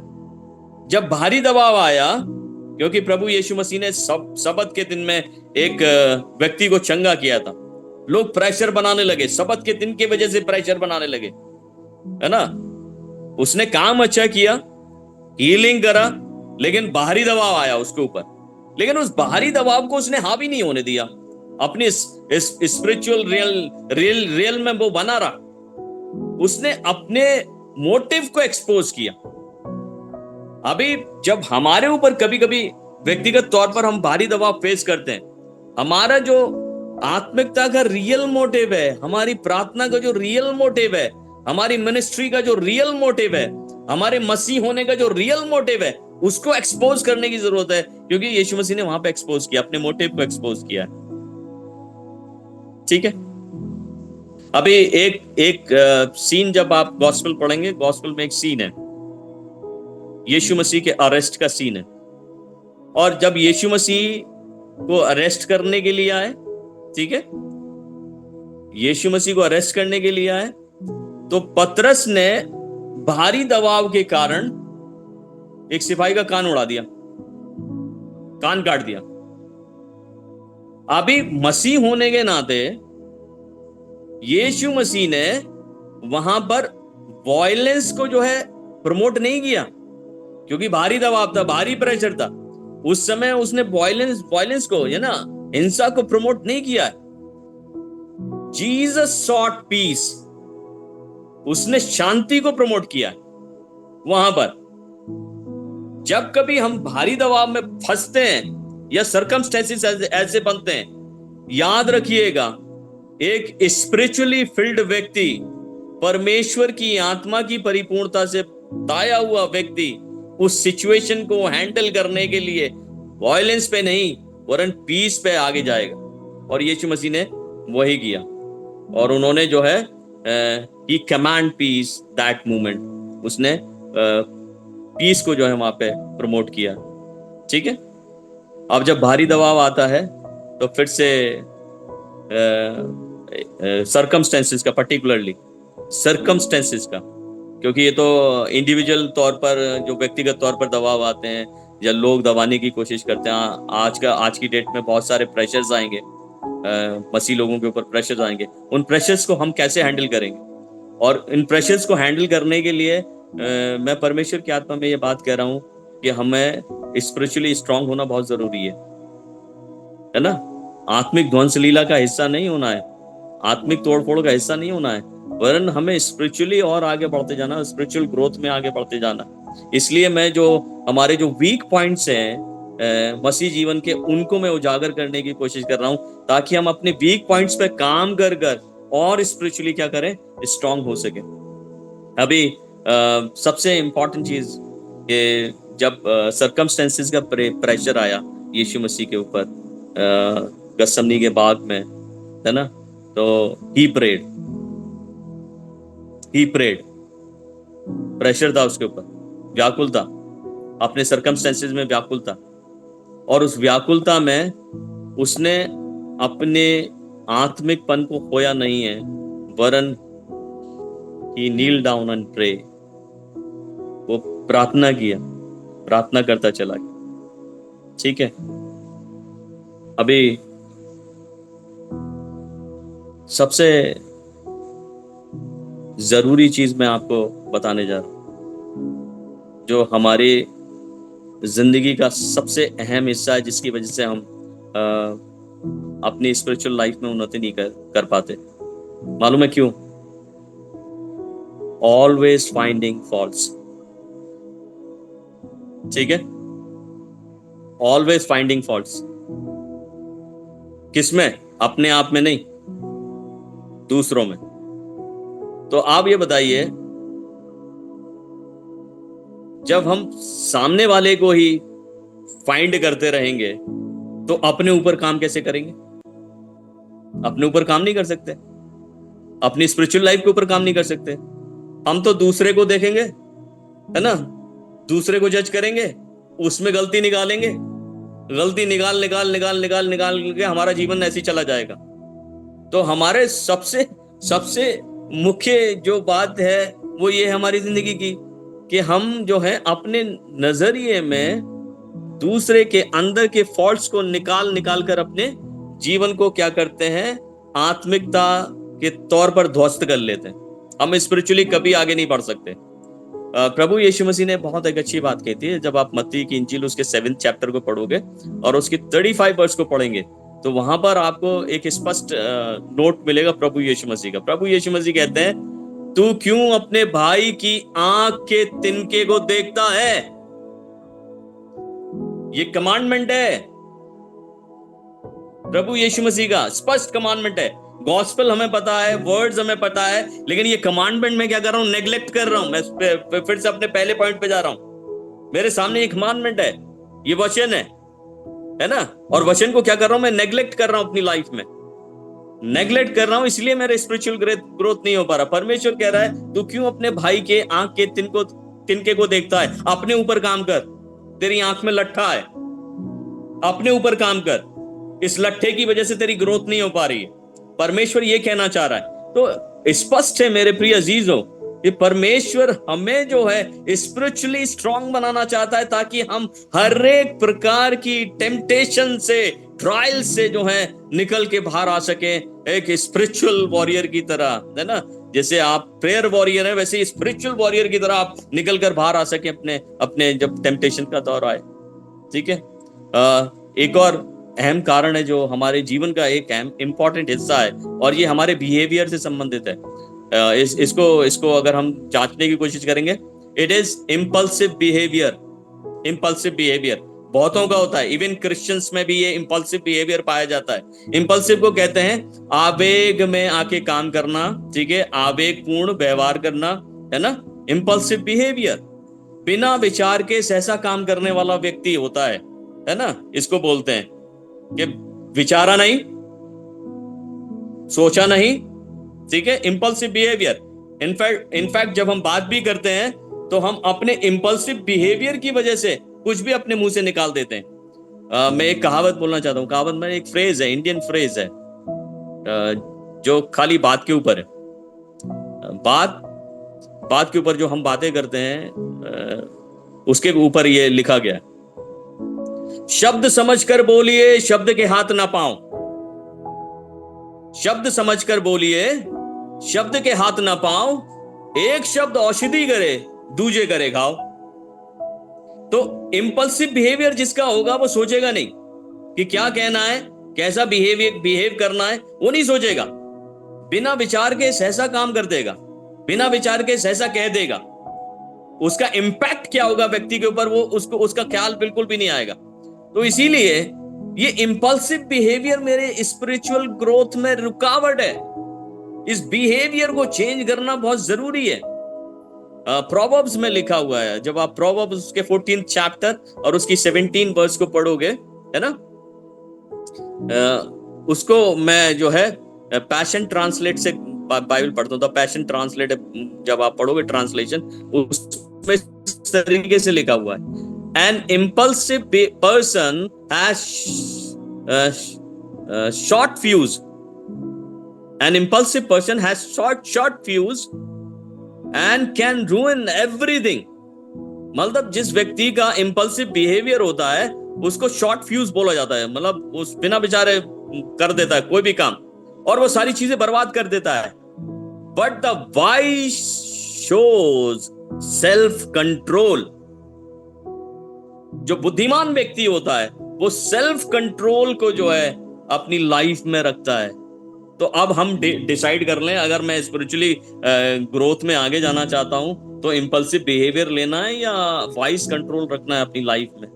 जब भारी दबाव आया, क्योंकि प्रभु यीशु मसीह ने सबत के दिन में एक व्यक्ति को चंगा किया था, लोग प्रेशर बनाने लगे, सबत के दिन की वजह से प्रेशर बनाने लगे, है ना। उसने काम अच्छा किया, हीलिंग करा, लेकिन बाहरी दबाव आया उसके ऊपर, लेकिन उस बाहरी दबाव को उसने हावी नहीं होने दिया, अपनी स्पिरिचुअल रियल में वो बना रहा। उसने अपने मोटिव को एक्सपोज किया। अभी जब हमारे ऊपर कभी कभी व्यक्तिगत तौर पर हम भारी दबाव फेस करते हैं, हमारा जो आत्मिकता का रियल मोटिव है, हमारी प्रार्थना का जो रियल मोटिव है, हमारी मिनिस्ट्री का जो रियल मोटिव है, हमारे मसीह होने का जो रियल मोटिव है, उसको एक्सपोज करने की जरूरत है, क्योंकि यीशु मसीह ने वहां पे एक्सपोज किया, अपने मोटिव को एक्सपोज किया। ठीक है। अभी एक सीन जब आप गॉस्पेल पढ़ेंगे, गॉस्पेल में एक सीन है, यीशु मसीह के अरेस्ट का सीन है। और जब यीशु मसीह को अरेस्ट करने के लिए आए, ठीक है, यीशु मसीह को अरेस्ट करने के लिए आए, तो पतरस ने भारी दबाव के कारण एक सिपाही का कान उड़ा दिया, कान काट दिया। अभी मसीह होने के नाते यीशु मसीह ने वहां पर वॉयलेंस को जो है प्रमोट नहीं किया, क्योंकि भारी दबाव था, भारी प्रेशर था। उस समय उसने वॉयलेंस को, है ना, हिंसा को प्रमोट नहीं किया। जीसस सॉट पीस, उसने शांति को प्रमोट किया। वहां पर जब कभी हम भारी दबाव में फंसते हैं या सर्कमस्टेंसेस ऐसे बनते हैं, याद रखिएगा, एक स्पिरिचुअली फिल्ड व्यक्ति, परमेश्वर की आत्मा की परिपूर्णता से ताया हुआ व्यक्ति, उस सिचुएशन को हैंडल करने के लिए वॉयलेंस पे नहीं वरन पीस पे आगे जाएगा। और यीशु मसीह ने वही किया, और उन्होंने जो है ही कमांड पीस दैट मूवमेंट, उसने पीस को जो है वहां पे प्रमोट किया। ठीक है। अब जब भारी दबाव आता है तो फिर से सर्कमस्टेंसेस का, पर्टिकुलरली सर्कमस्टेंसेस का, क्योंकि ये तो इंडिविजुअल तौर पर, जो व्यक्तिगत तौर पर दबाव आते हैं या लोग दबाने की कोशिश करते हैं, आज की डेट में बहुत सारे प्रेशर्स आएंगे, मसीह लोगों के ऊपर प्रेशर्स आएंगे। उन प्रेशर्स को हम कैसे हैंडल करेंगे? और इन प्रेशर्स को हैंडल करने के लिए मैं परमेश्वर की आत्मा में ये बात कह रहा हूँ कि हमें स्पिरिचुअली स्ट्रांग होना बहुत जरूरी है ना। आत्मिक ध्वंस लीला का हिस्सा नहीं होना है, आत्मिक तोड़फोड़ का हिस्सा नहीं होना है, वरन हमें स्पिरिचुअली और आगे बढ़ते जाना, स्पिरिचुअल ग्रोथ में आगे बढ़ते जाना। इसलिए मैं जो हमारे जो वीक पॉइंट्स हैं मसीह जीवन के, उनको मैं उजागर करने की कोशिश कर रहा हूं, ताकि हम अपने वीक पॉइंट्स पे काम कर कर और स्पिरिचुअली क्या करें, स्ट्रांग हो सके। अभी सबसे इंपॉर्टेंट चीज कि जब सर्कमस्टेंसेस का प्रेशर आया यीशु मसीह के ऊपर गत्समनी के बाग में, है ना, तो ही प्रेड, प्रेशर था उसके ऊपर, व्याकुल था, अपने सर्कमस्टेंसेस में व्याकुल था, और उस व्याकुलता में उसने अपने आत्मिकपन को खोया नहीं है, वरन ही नील डाउन एंड प्रे, वो प्रार्थना किया, प्रार्थना करता चला गया। ठीक है, अभी सबसे जरूरी चीज मैं आपको बताने जा रहा हूं, जो हमारी जिंदगी का सबसे अहम हिस्सा है, जिसकी वजह से हम अपनी स्पिरिचुअल लाइफ में उन्नति नहीं कर पाते। मालूम है क्यों? Always finding faults. ठीक है, ऑलवेज फाइंडिंग फॉल्ट्स। किसमें? अपने आप में नहीं, दूसरों में। तो आप ये बताइए, जब हम सामने वाले को ही फाइंड करते रहेंगे तो अपने ऊपर काम कैसे करेंगे? अपने ऊपर काम नहीं कर सकते, अपनी स्पिरिचुअल लाइफ के ऊपर काम नहीं कर सकते। हम तो दूसरे को देखेंगे, है ना, दूसरे को जज करेंगे, उसमें गलती निकालेंगे, गलती निकाल निकाल निकाल निकाल निकाल के हमारा जीवन ऐसे ही चला जाएगा। तो हमारे सबसे सबसे मुख्य जो बात है वो ये है हमारी जिंदगी की, कि हम जो है अपने नजरिए में दूसरे के अंदर के फॉल्ट्स को निकाल निकाल कर अपने जीवन को क्या करते हैं, आत्मिकता के तौर पर ध्वस्त कर लेते हैं। हम स्पिरिचुअली कभी आगे नहीं बढ़ सकते। प्रभु यीशु मसीह ने बहुत एक अच्छी बात कहती है, जब आप मत्ती की इंजील उसके 7th चैप्टर को पढ़ोगे और उसकी 35 वर्स को पढ़ेंगे तो वहां पर आपको एक स्पष्ट नोट मिलेगा प्रभु यीशु मसीह का। प्रभु यीशु मसीह कहते हैं, तू क्यों अपने भाई की आंख के तिनके को देखता है? ये कमांडमेंट है, प्रभु यीशु मसीह का स्पष्ट कमांडमेंट है। गॉस्पेल हमें पता है, वर्ड्स हमें पता है, लेकिन ये कमांडमेंट में क्या कर रहा हूं? नेग्लेक्ट कर रहा हूं। मैं फिर से अपने पहले पॉइंट पे जा रहा हूं। मेरे सामने एक कमांडमेंट है, ये वचन है ना, और वचन को क्या कर रहा हूं? मैं नेग्लेक्ट कर रहा हूं, अपनी लाइफ में नेग्लेक्ट कर रहा हूं, इसलिए मेरे स्पिरिचुअल ग्रोथ नहीं हो पा रहा। परमेश्वर कह रहा है, तू क्यों अपने भाई के आंख के तिनके को देखता है? अपने ऊपर काम कर। तेरी आंख में लट्ठा है, अपने ऊपर काम कर। इस लट्ठे की वजह से तेरी ग्रोथ नहीं हो पा रही है। परमेश्वर ये कहना चाह रहा है। तो स्पष्ट है मेरे प्रिय अजीजों, कि परमेश्वर हमें जो है स्पिरिचुअली स्ट्रांग बनाना चाहता है, ताकि हम हर एक प्रकार की टेम्पटेशन से, ट्रायल से जो है निकल के बाहर आ सके, एक स्पिरिचुअल वॉरियर की तरह, है ना। जैसे आप प्रेयर वॉरियर है, वैसे स्पिरिचुअल वॉरियर की तरह आप निकल कर बाहर आ सके अपने अपने जब टेम्पटेशन का दौर आए। ठीक है, एक और अहम कारण है जो हमारे जीवन का एक अहम इंपॉर्टेंट हिस्सा है, और ये हमारे बिहेवियर से संबंधित है। इसको अगर हम जांचने की कोशिश करेंगे, it is impulsive behaviour. Impulsive behaviour बहुतों का होता है, इवन क्रिश्चियंस में भी ये इम्पल्सिव बिहेवियर पाया जाता है। इम्पल्सिव को कहते हैं आवेग में आके काम करना, ठीक है, आवेग पूर्ण व्यवहार करना, है ना। इम्पल्सिव बिहेवियर बिना विचार के सहसा काम करने वाला व्यक्ति होता है ना। इसको बोलते हैं कि विचारा नहीं, सोचा नहीं, ठीक है, इम्पल्सिव बिहेवियर। इनफैक्ट जब हम बात भी करते हैं तो हम अपने इम्पल्सिव बिहेवियर की वजह से कुछ भी अपने मुंह से निकाल देते हैं। मैं एक कहावत बोलना चाहता हूँ। कहावत में एक फ्रेज है, इंडियन फ्रेज है, जो खाली बात के ऊपर है। बात के ऊपर जो हम बातें करते हैं, उसके ऊपर ये लिखा गया है, शब्द समझकर बोलिए, शब्द के हाथ ना पाओ। शब्द समझकर बोलिए, शब्द के हाथ ना पाओ। एक शब्द औषधि करे, दूजे करे घाव। तो इम्पल्सिव बिहेवियर जिसका होगा वो सोचेगा नहीं कि क्या कहना है, कैसा बिहेव करना है, वो नहीं सोचेगा। बिना विचार के सहसा काम कर देगा, बिना विचार के सहसा कह देगा। उसका इंपैक्ट क्या होगा व्यक्ति के ऊपर, वो उसका ख्याल बिल्कुल भी नहीं आएगा। तो इसीलिए ये इंपल्सिव बिहेवियर मेरे स्पिरिचुअल ग्रोथ में रुकावट है। इस बिहेवियर को चेंज करना बहुत जरूरी है। प्रोवर्ब्स में लिखा हुआ है, जब आप प्रोवर्ब्स उसके 14th चैप्टर और उसकी 17 वर्स को पढ़ोगे, है ना, उसको मैं जो है पैशन ट्रांसलेट से बाइबल पढ़ता हूँ। तो पैशन ट्रांसलेट जब आप पढ़ोगे ट्रांसलेशन, उसमें इस तरीके से लिखा हुआ है, an impulsive person has short fuse. An impulsive person has short fuse and can ruin everything. मतलब जिस व्यक्ति का इम्पल्सिव बिहेवियर होता है उसको शॉर्ट फ्यूज बोला जाता है, मतलब उस बिना बेचारे कर देता है कोई भी काम और वो सारी चीजें बर्बाद कर देता है। But the wise shows self control. जो बुद्धिमान व्यक्ति होता है वो सेल्फ कंट्रोल को जो है अपनी लाइफ में रखता है। तो अब हम डिसाइड कर लें, अगर मैं स्पिरिचुअली ग्रोथ में आगे जाना चाहता हूं तो इम्पल्सिव बिहेवियर लेना है या वाइज कंट्रोल रखना है अपनी लाइफ में।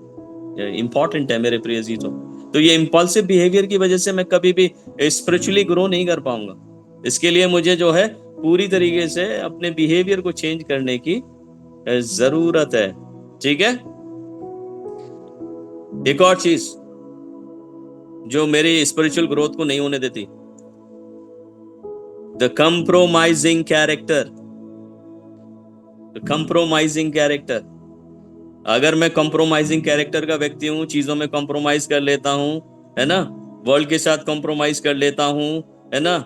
इंपॉर्टेंट है मेरे प्रिय अजीजों। तो ये इम्पल्सिव बिहेवियर की वजह से मैं कभी भी स्पिरिचुअली ग्रो नहीं कर पाऊंगा। इसके लिए मुझे जो है पूरी तरीके से अपने बिहेवियर को चेंज करने की जरूरत है। ठीक है। एक और चीज जो मेरी स्पिरिचुअल ग्रोथ को नहीं होने देती, the compromising character. Compromising character. अगर मैं कंप्रोमाइजिंग कैरेक्टर का व्यक्ति हूं, चीजों में कंप्रोमाइज कर लेता हूं, है ना, वर्ल्ड के साथ कंप्रोमाइज कर लेता हूं, है ना,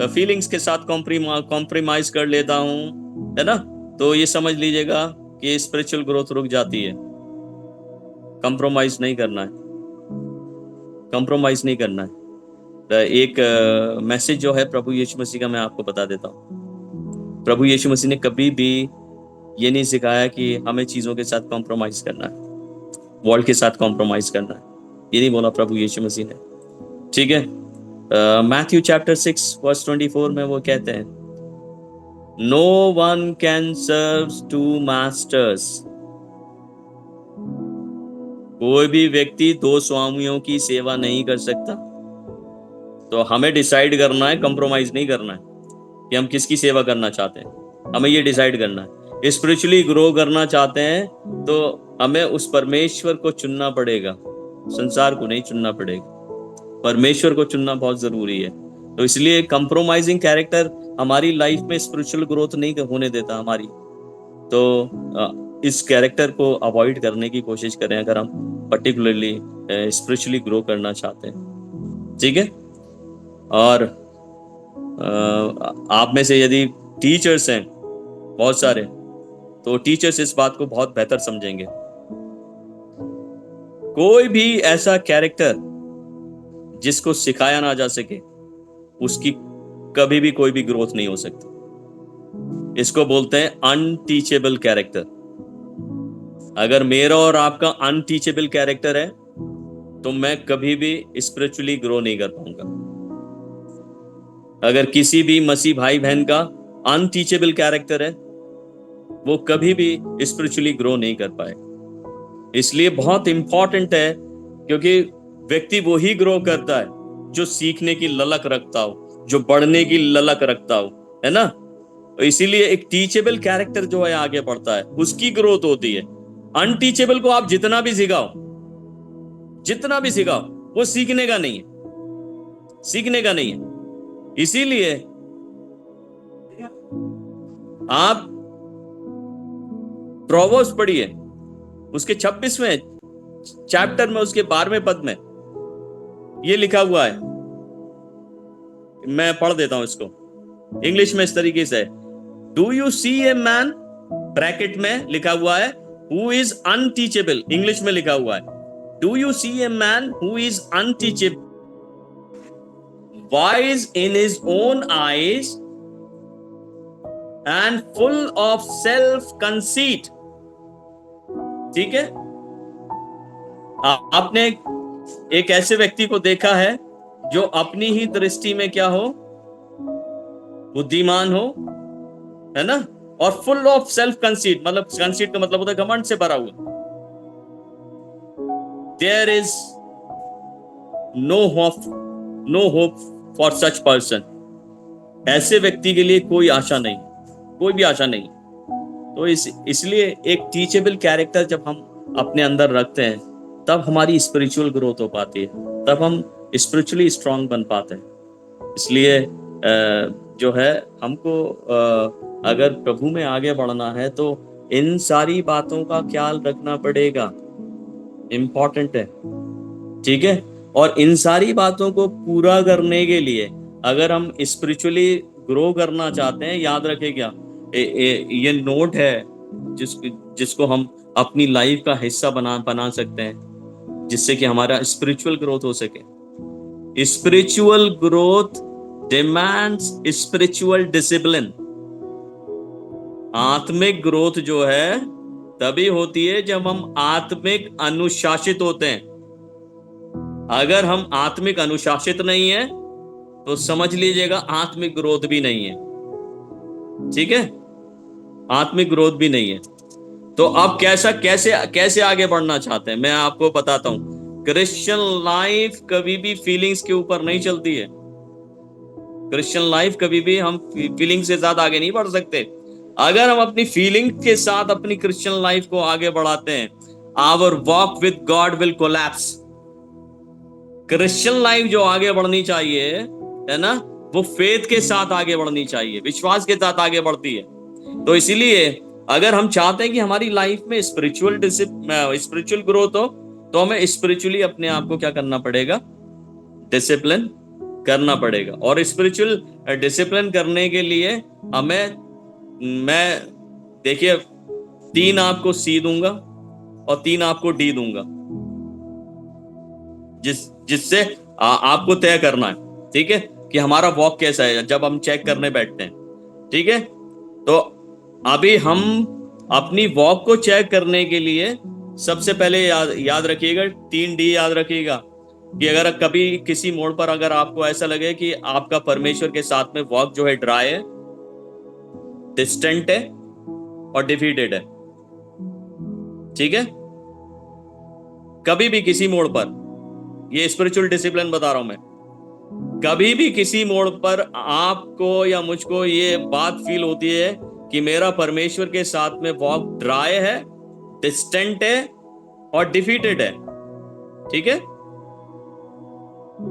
फीलिंग्स के साथ कॉम्प्रोमाइज कर लेता हूं, है ना, तो ये समझ लीजिएगा कि स्पिरिचुअल ग्रोथ रुक जाती है। कंप्रोमाइज नहीं करना है, कंप्रोमाइज नहीं करना है। एक मैसेज जो है प्रभु यीशु मसीह का मैं आपको बता देता हूँ। प्रभु यीशु मसीह ने कभी भी ये नहीं सिखाया कि हमें चीजों के साथ कॉम्प्रोमाइज करना है, वर्ल्ड के साथ कॉम्प्रोमाइज करना है, ये नहीं बोला प्रभु यीशु मसीह ने। ठीक है। मैथ्यू चैप्टर 6 वर्स 24 में वो कहते हैं, no one can serve two masters. कोई भी व्यक्ति दो स्वामियों की सेवा नहीं कर सकता। तो हमें डिसाइड करना है, कंप्रोमाइज नहीं करना है कि हम किसकी सेवा करना चाहते हैं। हमें ये डिसाइड करना है। स्पिरिचुअली ग्रो करना चाहते हैं तो हमें उस परमेश्वर को चुनना पड़ेगा, संसार को नहीं चुनना पड़ेगा। परमेश्वर को चुनना बहुत जरूरी है। तो इसलिए कंप्रोमाइजिंग कैरेक्टर हमारी लाइफ में स्पिरिचुअल ग्रोथ नहीं होने देता हमारी। तो इस कैरेक्टर को अवॉइड करने की कोशिश करें अगर हम पर्टिकुलरली स्पिरिचुअली ग्रो करना चाहते हैं। ठीक है। और आप में से यदि टीचर्स हैं बहुत सारे, तो टीचर्स इस बात को बहुत बेहतर समझेंगे। कोई भी ऐसा कैरेक्टर जिसको सिखाया ना जा सके उसकी कभी भी कोई भी ग्रोथ नहीं हो सकती। इसको बोलते हैं अनटीचेबल कैरेक्टर। अगर मेरा और आपका अनटीचेबल कैरेक्टर है तो मैं कभी भी स्पिरिचुअली ग्रो नहीं कर पाऊंगा। अगर किसी भी मसीह भाई बहन का अनटीचेबल कैरेक्टर है वो कभी भी स्पिरिचुअली ग्रो नहीं कर पाए। इसलिए बहुत इंपॉर्टेंट है, क्योंकि व्यक्ति वो ही ग्रो करता है जो सीखने की ललक रखता हो, जो बढ़ने की ललक रखता हो, है ना। तो इसीलिए एक टीचेबल कैरेक्टर जो है आगे बढ़ता है, उसकी ग्रोथ होती है। अनटीचेबल को आप जितना भी सिखाओ, जितना भी सिखाओ, वो सीखने का नहीं है, सीखने का नहीं है। इसीलिए आप प्रोवर्ब्स पढ़िए, उसके 26वें चैप्टर में उसके 12वें पद में ये लिखा हुआ है। मैं पढ़ देता हूं इसको इंग्लिश में इस तरीके से। Do you see a man, bracket में लिखा हुआ है, हु इज अनटीचेबल, इंग्लिश में लिखा हुआ है, do you see a man who is untouchable, wise in his own eyes and full of self conceit। ठीक है। आपने एक ऐसे व्यक्ति को देखा है जो अपनी ही दृष्टि में क्या हो, बुद्धिमान हो, है ना, और फुल ऑफ सेल्फ कंसीट, मतलब कंसीट का मतलब होता है घमंड से भरा हुआ। There is no hope for such person. ऐसे व्यक्ति के लिए कोई आशा नहीं, कोई भी आशा नहीं। तो इसलिए एक टीचेबल कैरेक्टर जब हम अपने अंदर रखते हैं तब हमारी स्पिरिचुअल ग्रोथ हो पाती है, तब हम स्पिरिचुअली स्ट्रांग बन पाते हैं। इसलिए जो है हमको अगर प्रभु में आगे बढ़ना है तो इन सारी बातों का ख्याल रखना पड़ेगा, इंपॉर्टेंट है। ठीक है। और इन सारी बातों को पूरा करने के लिए अगर हम स्पिरिचुअली ग्रो करना चाहते हैं, याद रखें क्या ये नोट है, जिसको हम अपनी लाइफ का हिस्सा बना सकते हैं, जिससे कि हमारा स्पिरिचुअल ग्रोथ हो सके। Spiritual growth demands spiritual discipline. आत्मिक ग्रोथ जो है तभी होती है जब हम आत्मिक अनुशासित होते हैं। अगर हम आत्मिक अनुशासित नहीं है तो समझ लीजिएगा आत्मिक ग्रोथ भी नहीं है। ठीक है, आत्मिक ग्रोथ भी नहीं है। तो अब कैसा कैसे कैसे आगे बढ़ना चाहते हैं, मैं आपको बताता हूं। क्रिश्चियन लाइफ कभी भी फीलिंग्स के ऊपर नहीं चलती है। क्रिश्चियन लाइफ कभी भी हम फीलिंग से ज्यादा आगे नहीं बढ़ सकते। अगर हम अपनी फीलिंग के साथ अपनी क्रिश्चियन लाइफ को आगे बढ़ाते हैं, our walk with God will collapse. Christian life जो आगे बढ़नी चाहिए है ना, वो फेथ के साथ आगे बढ़नी चाहिए, विश्वास के साथ आगे बढ़ती है। तो इसीलिए अगर हम चाहते हैं कि हमारी लाइफ में स्पिरिचुअल ग्रोथ हो, तो हमें स्पिरिचुअली अपने आप को क्या करना पड़ेगा, डिसिप्लिन करना पड़ेगा। और स्पिरिचुअल डिसिप्लिन करने के लिए मैं देखिए 3 आपको सी दूंगा और 3 आपको डी दूंगा, जिससे आपको तय करना है, ठीक है, कि हमारा वॉक कैसा है जब हम चेक करने बैठते हैं। ठीक है, तो अभी हम अपनी वॉक को चेक करने के लिए सबसे पहले याद रखिएगा, 3 डी याद रखिएगा, कि अगर कभी किसी मोड़ पर अगर आपको ऐसा लगे कि आपका परमेश्वर के साथ में वॉक जो है ड्राई है, डिस्टेंट है और डिफीटेड है। ठीक है, कभी भी किसी मोड़ पर, ये स्पिरिचुअल डिसिप्लिन बता रहा हूं मैं, कभी भी किसी मोड़ पर आपको या मुझको ये बात फील होती है कि मेरा परमेश्वर के साथ में वॉक ड्राई है, डिस्टेंट है और डिफीटेड है, ठीक है,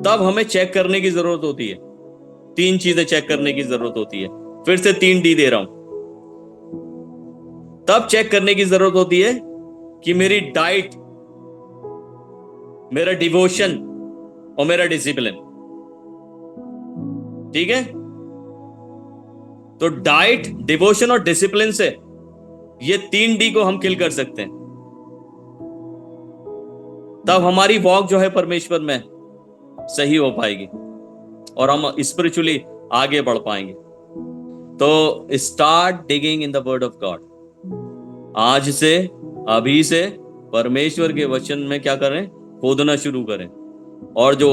तब हमें चेक करने की जरूरत होती है। 3 चीजें चेक करने की जरूरत होती है। फिर से 3 डी दे रहा हूं। तब चेक करने की जरूरत होती है कि मेरी डाइट, मेरा डिवोशन और मेरा डिसिप्लिन। ठीक है, तो डाइट, डिवोशन और डिसिप्लिन से ये 3 डी को हम किल कर सकते हैं। तब हमारी वॉक जो है परमेश्वर में सही हो पाएगी और हम स्पिरिचुअली आगे बढ़ पाएंगे। तो start digging in the word of God. आज से, अभी से परमेश्वर के वचन में क्या करें, खोदना शुरू करें, और जो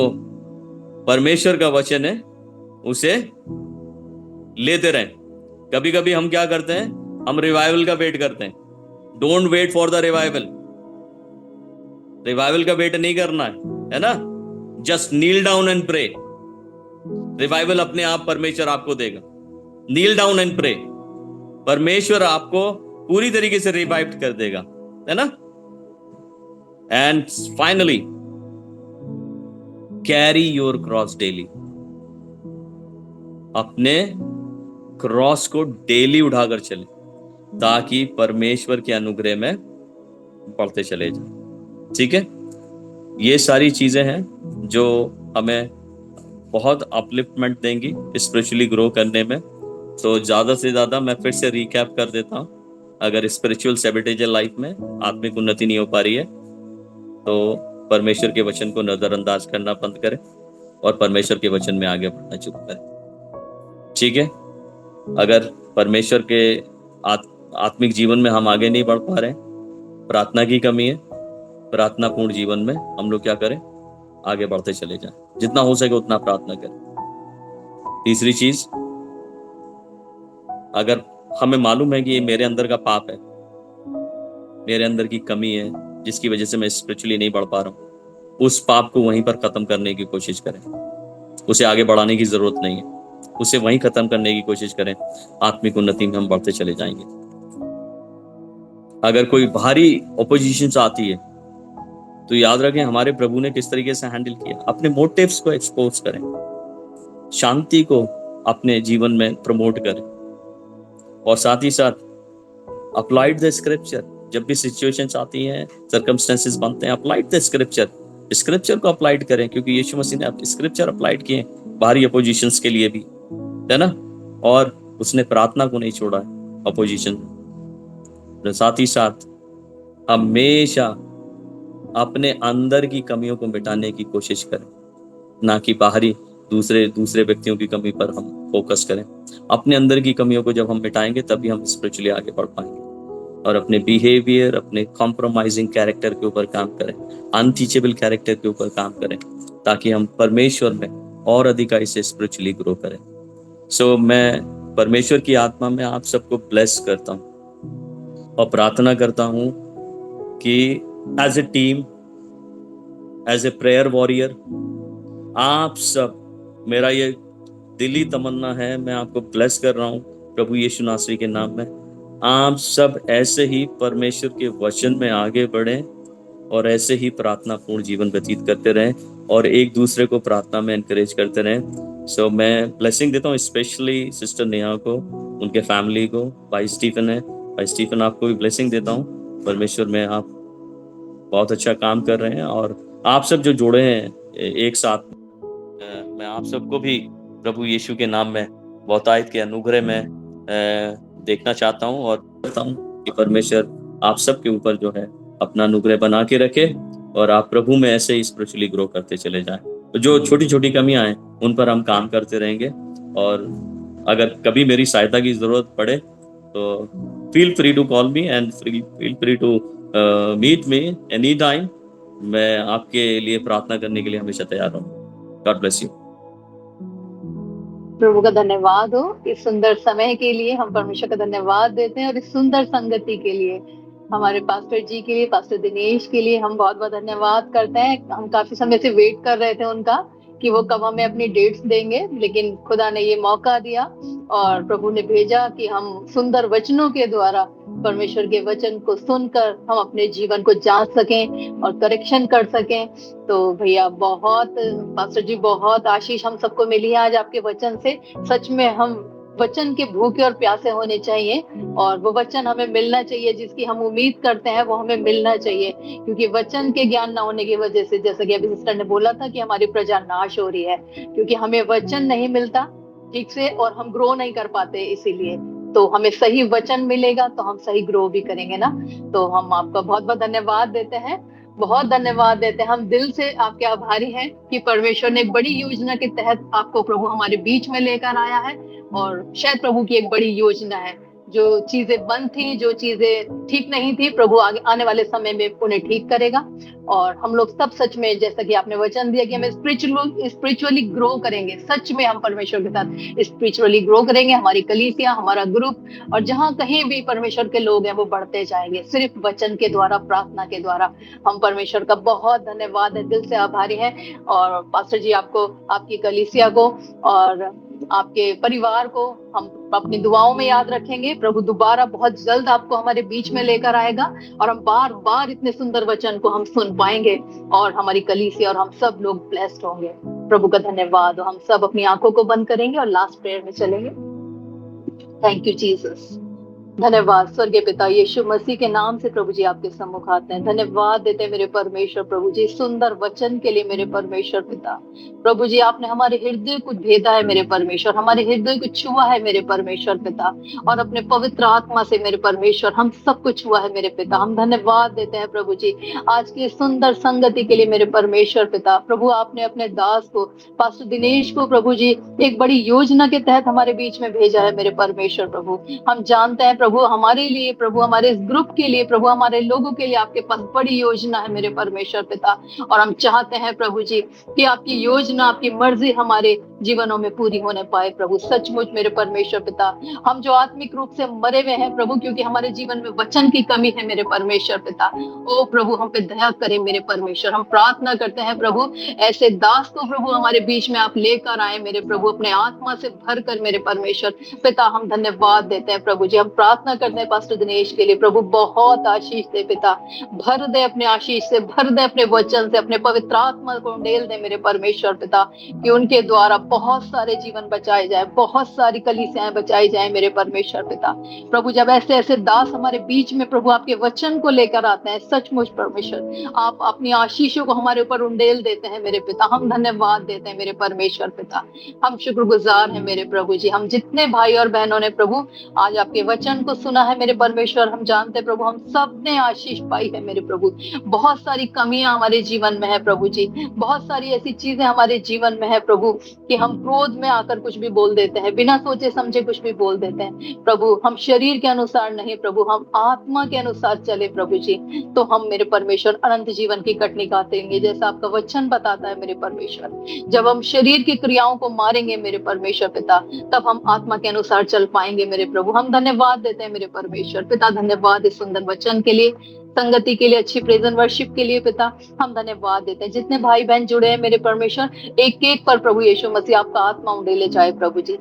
परमेश्वर का वचन है उसे लेते रहें। कभी कभी हम क्या करते हैं, हम रिवाइवल का वेट करते हैं। Don't wait for the revival. Revival का वेट नहीं करना है ना, just kneel down and pray. Revival अपने आप परमेश्वर आपको देगा। नील डाउन एंड प्रे, परमेश्वर आपको पूरी तरीके से रिवाइव कर देगा, है ना। And finally carry your cross daily. अपने क्रॉस को डेली उठाकर चले, ताकि परमेश्वर के अनुग्रह में बढ़ते चले जाए। ठीक है, ये सारी चीजें हैं जो हमें बहुत अपलिफ्टमेंट देंगी स्पिरिचुअली ग्रो करने में। तो ज्यादा से ज्यादा मैं फिर से रिकैप कर देता हूं। अगर स्पिरिचुअल सैबोटेज लाइफ में आत्मिक उन्नति नहीं हो पा रही है, तो परमेश्वर के वचन को नजरअंदाज करना बंद करें और परमेश्वर के वचन में आगे बढ़ना शुरू करें। ठीक है, अगर परमेश्वर के आत्मिक जीवन में हम आगे नहीं बढ़ पा रहे हैं, प्रार्थना की कमी है, प्रार्थना पूर्ण जीवन में हम लोग क्या करें, आगे बढ़ते चले जाएं। जितना हो सके उतना प्रार्थना करें। तीसरी चीज, अगर हमें मालूम है कि ये मेरे अंदर का पाप है, मेरे अंदर की कमी है, जिसकी वजह से मैं स्पिरिचुअली नहीं बढ़ पा रहा हूँ, उस पाप को वहीं पर खत्म करने की कोशिश करें। उसे आगे बढ़ाने की जरूरत नहीं है, उसे वहीं खत्म करने की कोशिश करें। आत्मिक उन्नति में हम बढ़ते चले जाएंगे। अगर कोई भारी ऑपोजिशन आती है, तो याद रखें हमारे प्रभु ने किस तरीके से हैंडल किया। अपने मोटिव्स को एक्सपोज करें, शांति को अपने जीवन में प्रमोट करें, और साथ ही साथ अप्लाइड द स्क्रिप्चर। जब भी सिचुएशंस आती हैं, सर्कमस्टेंसेस बनते हैं, अप्लाइड द स्क्रिप्चर को अप्लाइड करें, क्योंकि यीशु मसीह ने स्क्रिप्चर अप्लाइड किए बाहरी अपोजिशंस के लिए भी, है ना। और उसने प्रार्थना को नहीं छोड़ा है अपोजिशन। साथ ही साथ हमेशा अपने अंदर की कमियों को मिटाने की कोशिश करें, ना कि बाहरी दूसरे दूसरे व्यक्तियों की कमी पर हम फोकस करें। अपने अंदर की कमियों को जब हम मिटाएंगे तभी हम स्पिरिचुअली आगे बढ़ पाएंगे। और अपने बिहेवियर, अपने कॉम्प्रोमाइजिंग कैरेक्टर के ऊपर काम करें, अनटीचेबल कैरेक्टर के ऊपर काम करें, ताकि हम परमेश्वर में और अधिकाई से स्पिरिचुअली ग्रो करें। सो मैं परमेश्वर की आत्मा में आप सबको ब्लेस करता हूँ और प्रार्थना करता हूँ कि as a team, as a prayer warrior, आप सब, मेरा ये दिली तमन्ना है, मैं आपको ब्लेस कर रहा हूँ प्रभु यीशु नासरी के नाम में। आप सब ऐसे ही परमेश्वर के वचन में आगे बढ़ें और ऐसे ही प्रार्थना पूर्ण जीवन व्यतीत करते रहें और एक दूसरे को प्रार्थना में एनकरेज करते रहें। सो मैं ब्लेसिंग देता हूँ स्पेशली सिस्टर नेहा को, उनके फैमिली को। भाई स्टीफन है, भाई स्टीफन आपको भी ब्लेसिंग देता हूँ। परमेश्वर में आप बहुत अच्छा काम कर रहे हैं और आप सब जो जुड़े हैं एक साथ, मैं आप सबको भी प्रभु यीशु के नाम में बहुतायत के अनुग्रह में देखना चाहता हूँ और करता हूँ कि परमेश्वर आप सबके ऊपर जो है अपना अनुग्रह बना के रखे और आप प्रभु में ऐसे ही स्पिरिचुअली ग्रो करते चले जाएं। तो जो छोटी छोटी कमियां हैं उन पर हम काम करते रहेंगे और अगर कभी मेरी सहायता की जरूरत पड़े तो feel free to call me and feel free to meet me any time. मैं आपके लिए प्रार्थना करने के लिए हमेशा तैयार हूँ। God bless you. प्रभु का धन्यवाद हो इस सुंदर समय के लिए। हम परमेश्वर का धन्यवाद देते हैं और इस सुंदर संगति के लिए, हमारे पास्टर जी के लिए, पास्टर दिनेश के लिए हम बहुत बहुत धन्यवाद करते हैं। हम काफी समय से वेट कर रहे थे उनका कि वो कब हमें अपनी डेट्स देंगे, लेकिन खुदा ने ये मौका दिया और प्रभु ने भेजा कि हम सुंदर वचनों के द्वारा परमेश्वर के वचन को सुनकर हम अपने जीवन को जांच सकें और करेक्शन कर सकें। तो भैया बहुत, पास्टर जी बहुत आशीष हम सबको मिली है आज आपके वचन से। सच में हम वचन के भूखे और प्यासे होने चाहिए और वो वचन हमें मिलना चाहिए, जिसकी हम उम्मीद करते हैं वो हमें मिलना चाहिए। क्योंकि वचन के ज्ञान ना होने की वजह से, जैसा कि अभी सिस्टर ने बोला था, कि हमारी प्रजा नाश हो रही है, क्योंकि हमें वचन नहीं मिलता ठीक से और हम ग्रो नहीं कर पाते। इसीलिए तो हमें सही वचन मिलेगा तो हम सही ग्रो भी करेंगे ना। तो हम आपका बहुत बहुत धन्यवाद देते हैं, बहुत धन्यवाद देते हैं। हम दिल से आपके आभारी हैं कि परमेश्वर ने एक बड़ी योजना के तहत आपको प्रभु हमारे बीच में लेकर आया है और शायद प्रभु की एक बड़ी योजना है। जो चीजें बंद थी, जो चीजें ठीक नहीं थी, प्रभु आगे आने वाले समय में उन्हें ठीक करेगा। और हम लोग सब सच में, जैसा कि आपने वचन दिया कि हमें स्पिरिचुअली ग्रो करेंगे, सच में हम परमेश्वर के साथ स्पिरिचुअली ग्रो करेंगे। हमारी कलीसिया, हमारा ग्रुप और जहाँ कहीं भी परमेश्वर के लोग हैं वो बढ़ते जाएंगे, सिर्फ वचन के द्वारा, प्रार्थना के द्वारा। हम परमेश्वर का बहुत धन्यवाद है, दिल से आभारी हैं। और पास्टर जी आपको, आपकी कलीसिया को और आपके परिवार को हम अपनी दुआओं में याद रखेंगे। प्रभु दोबारा बहुत जल्द आपको हमारे बीच में लेकर आएगा और हम बार बार इतने सुंदर वचन को हम सुन पाएंगे और हमारी कलीसिया और हम सब लोग ब्लेस्ड होंगे। प्रभु का धन्यवाद। हम सब अपनी आंखों को बंद करेंगे और लास्ट प्रेयर में चलेंगे। Thank you Jesus. धन्यवाद स्वर्गीय पिता यीशु मसीह के नाम से प्रभु जी आपके सम्मुख आते हैं। धन्यवाद देते हैं मेरे परमेश्वर प्रभु जी सुंदर वचन के लिए। मेरे परमेश्वर पिता प्रभु जी, आपने हमारे हृदय को भेदा है मेरे परमेश्वर, हमारे हृदय को छुआ है मेरे परमेश्वर पिता, और अपने पवित्र आत्मा से मेरे परमेश्वर हम सब कुछ हुआ है मेरे पिता। हम धन्यवाद देते हैं प्रभु जी आज की सुंदर संगति के लिए मेरे परमेश्वर पिता। प्रभु आपने अपने दास को, पास्टर दिनेश को प्रभु जी एक बड़ी योजना के तहत हमारे बीच में भेजा है मेरे परमेश्वर प्रभु। हम जानते हैं प्रभु हमारे लिए, प्रभु हमारे इस ग्रुप के लिए, प्रभु हमारे लोगों के लिए आपके पास बड़ी योजना है मेरे परमेश्वर पिता। और हम चाहते हैं प्रभु जी कि आपकी योजना, आपकी मर्जी हमारे जीवनों में पूरी होने पाए प्रभु। सचमुच मेरे परमेश्वर पिता, हम जो आत्मिक रूप से मरे हुए हैं प्रभु, क्योंकि हमारे जीवन में वचन की कमी है मेरे परमेश्वर पिता, ओ प्रभु हम पे दया करें मेरे परमेश्वर। हम प्रार्थना करते हैं प्रभु ऐसे दास को प्रभु हमारे बीच में आप लेकर आए मेरे प्रभु, अपने आत्मा से भर कर मेरे परमेश्वर पिता। हम धन्यवाद देते हैं प्रभु जी। हम प्रार्थना करते हैं पास्टर दिनेश के लिए प्रभु, बहुत आशीष दे पिता, भर दे अपने आशीष से, भर दे अपने वचन से, अपने पवित्र आत्मा को डेल दे मेरे परमेश्वर पिता, कि उनके द्वारा बहुत सारे जीवन बचाए जाए, बहुत सारी कलीसियाएं बचाई जाए मेरे परमेश्वर पिता। प्रभु जब ऐसे ऐसे दास हमारे बीच में प्रभु आपके वचन को लेकर आते हैं, सचमुच परमेश्वर आप अपनी आशीषों को हमारे ऊपर उंडेल देते हैं मेरे पिता। हम धन्यवाद देते हैं मेरे परमेश्वर पिता, हम शुक्रगुजार हैं मेरे प्रभु जी। हम जितने भाई और बहनों ने प्रभु आज आपके वचन को सुना है मेरे परमेश्वर, हम जानते हैं प्रभु हम सब ने आशीष पाई है मेरे प्रभु। बहुत सारी कमियां हमारे जीवन में है प्रभु जी, बहुत सारी ऐसी चीजें हमारे जीवन में है प्रभु कि हम क्रोध में आकर कुछ भी बोल देते हैं, बिना सोचे समझे कुछ भी बोल देते हैं प्रभु। हम शरीर के अनुसार नहीं प्रभु, हम आत्मा के अनुसार चले प्रभु जी, तो हम मेरे परमेश्वर अनंत जीवन की कटनी काटेंगे, जैसा आपका वचन बताता है मेरे परमेश्वर। जब हम शरीर की क्रियाओं को मारेंगे मेरे परमेश्वर पिता, तब हम आत्मा के अनुसार चल पाएंगे मेरे प्रभु। हम धन्यवाद देते हैं मेरे परमेश्वर पिता, धन्यवाद इस सुंदर वचन के लिए, संगति के लिए, अच्छी प्रेज एंड वर्शिप के लिए पिता। हम धन्यवाद देते हैं जितने भाई बहन जुड़े हैं मेरे परमेश्वर, एक एक पर प्रभु यीशु मसीह आपका आत्मा उंडेले जाए प्रभु जी।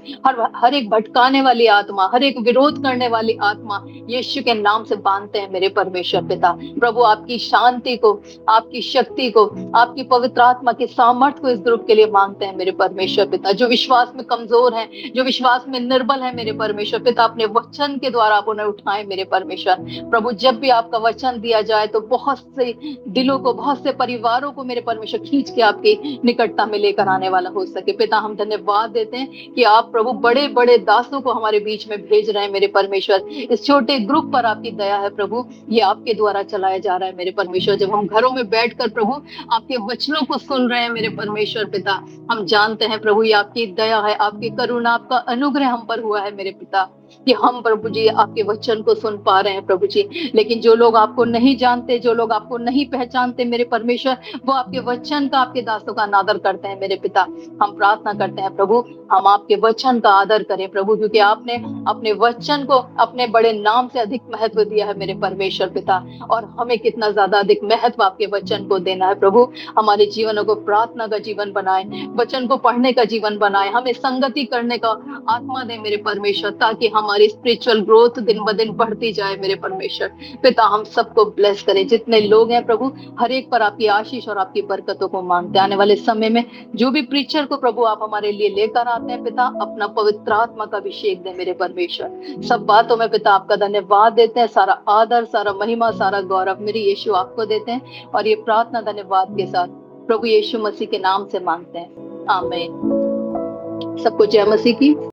हर एक भटकाने वाली आत्मा, हर एक विरोध करने वाली आत्मा यीशु के नाम से बांधते हैं मेरे परमेश्वर पिता। प्रभु आपकी शांति को, आपकी शक्ति को, आपकी पवित्र आत्मा के सामर्थ्य को इस ग्रुप के लिए मांगते हैं मेरे परमेश्वर पिता। जो विश्वास में कमजोर है, जो विश्वास में निर्बल है मेरे परमेश्वर पिता, अपने वचन के द्वारा आप उन्हें उठाएं मेरे परमेश्वर प्रभु। जब भी आपका वचन दिया जाए तो बहुत से दिलों को, बहुत से परिवारों को मेरे परमेश्वर खींच के आपकी निकटता में लेकर आने वाला हो सके पिता। हम धन्यवाद देते हैं कि आप प्रभु बड़े बड़े दासों को हमारे बीच में भेज रहे हैं मेरे परमेश्वर। इस छोटे ग्रुप पर आपकी दया है प्रभु, ये आपके द्वारा चलाया जा रहा है मेरे परमेश्वर। जब हम घरों में बैठकर प्रभु आपके वचनों को सुन रहे हैं मेरे परमेश्वर पिता, हम जानते हैं प्रभु ये आपकी दया है, आपकी करुणा, आपका अनुग्रह हम पर हुआ है मेरे पिता, कि हम प्रभु जी आपके वचन को सुन पा रहे हैं प्रभु जी। लेकिन जो लोग आपको नहीं जानते, जो लोग आपको नहीं पहचानते मेरे परमेश्वर, वो आपके वचन का, आपके दासों का अनादर करते हैं मेरे पिता। हम प्रार्थना करते हैं प्रभु हम आपके वचन का आदर करें प्रभु, क्योंकि आपने अपने वचन को अपने बड़े नाम से अधिक महत्व दिया है मेरे परमेश्वर पिता, और हमें कितना ज्यादा अधिक महत्व आपके वचन को देना है प्रभु। हमारे जीवनों को प्रार्थना का जीवन बनाए, वचन को पढ़ने का जीवन बनाए, हमें संगति करने का आत्मा दे मेरे परमेश्वर, ताकि हमारी स्पिरिचुअल ग्रोथ दिन ब दिन बढ़ती जाए मेरे परमेश्वर पिता। हम सबको ब्लेस करें, जितने लोग हैं प्रभु हर एक पर आपकी आशीष और आपकी बरकतों को मांगते हैं। आने वाले समय में जो भी प्रीचर को प्रभु आप हमारे लिए लेकर आते हैं पिता, अपना पवित्र आत्मा का अभिषेक दे मेरे परमेश्वर। सब बातों में पिता आपका धन्यवाद देते हैं, सारा आदर, सारा महिमा, सारा गौरव मेरे यीशु आपको देते हैं, और ये प्रार्थना धन्यवाद के साथ प्रभु यीशु मसीह के नाम से मांगते हैं, आमीन। सबको जय मसीह की।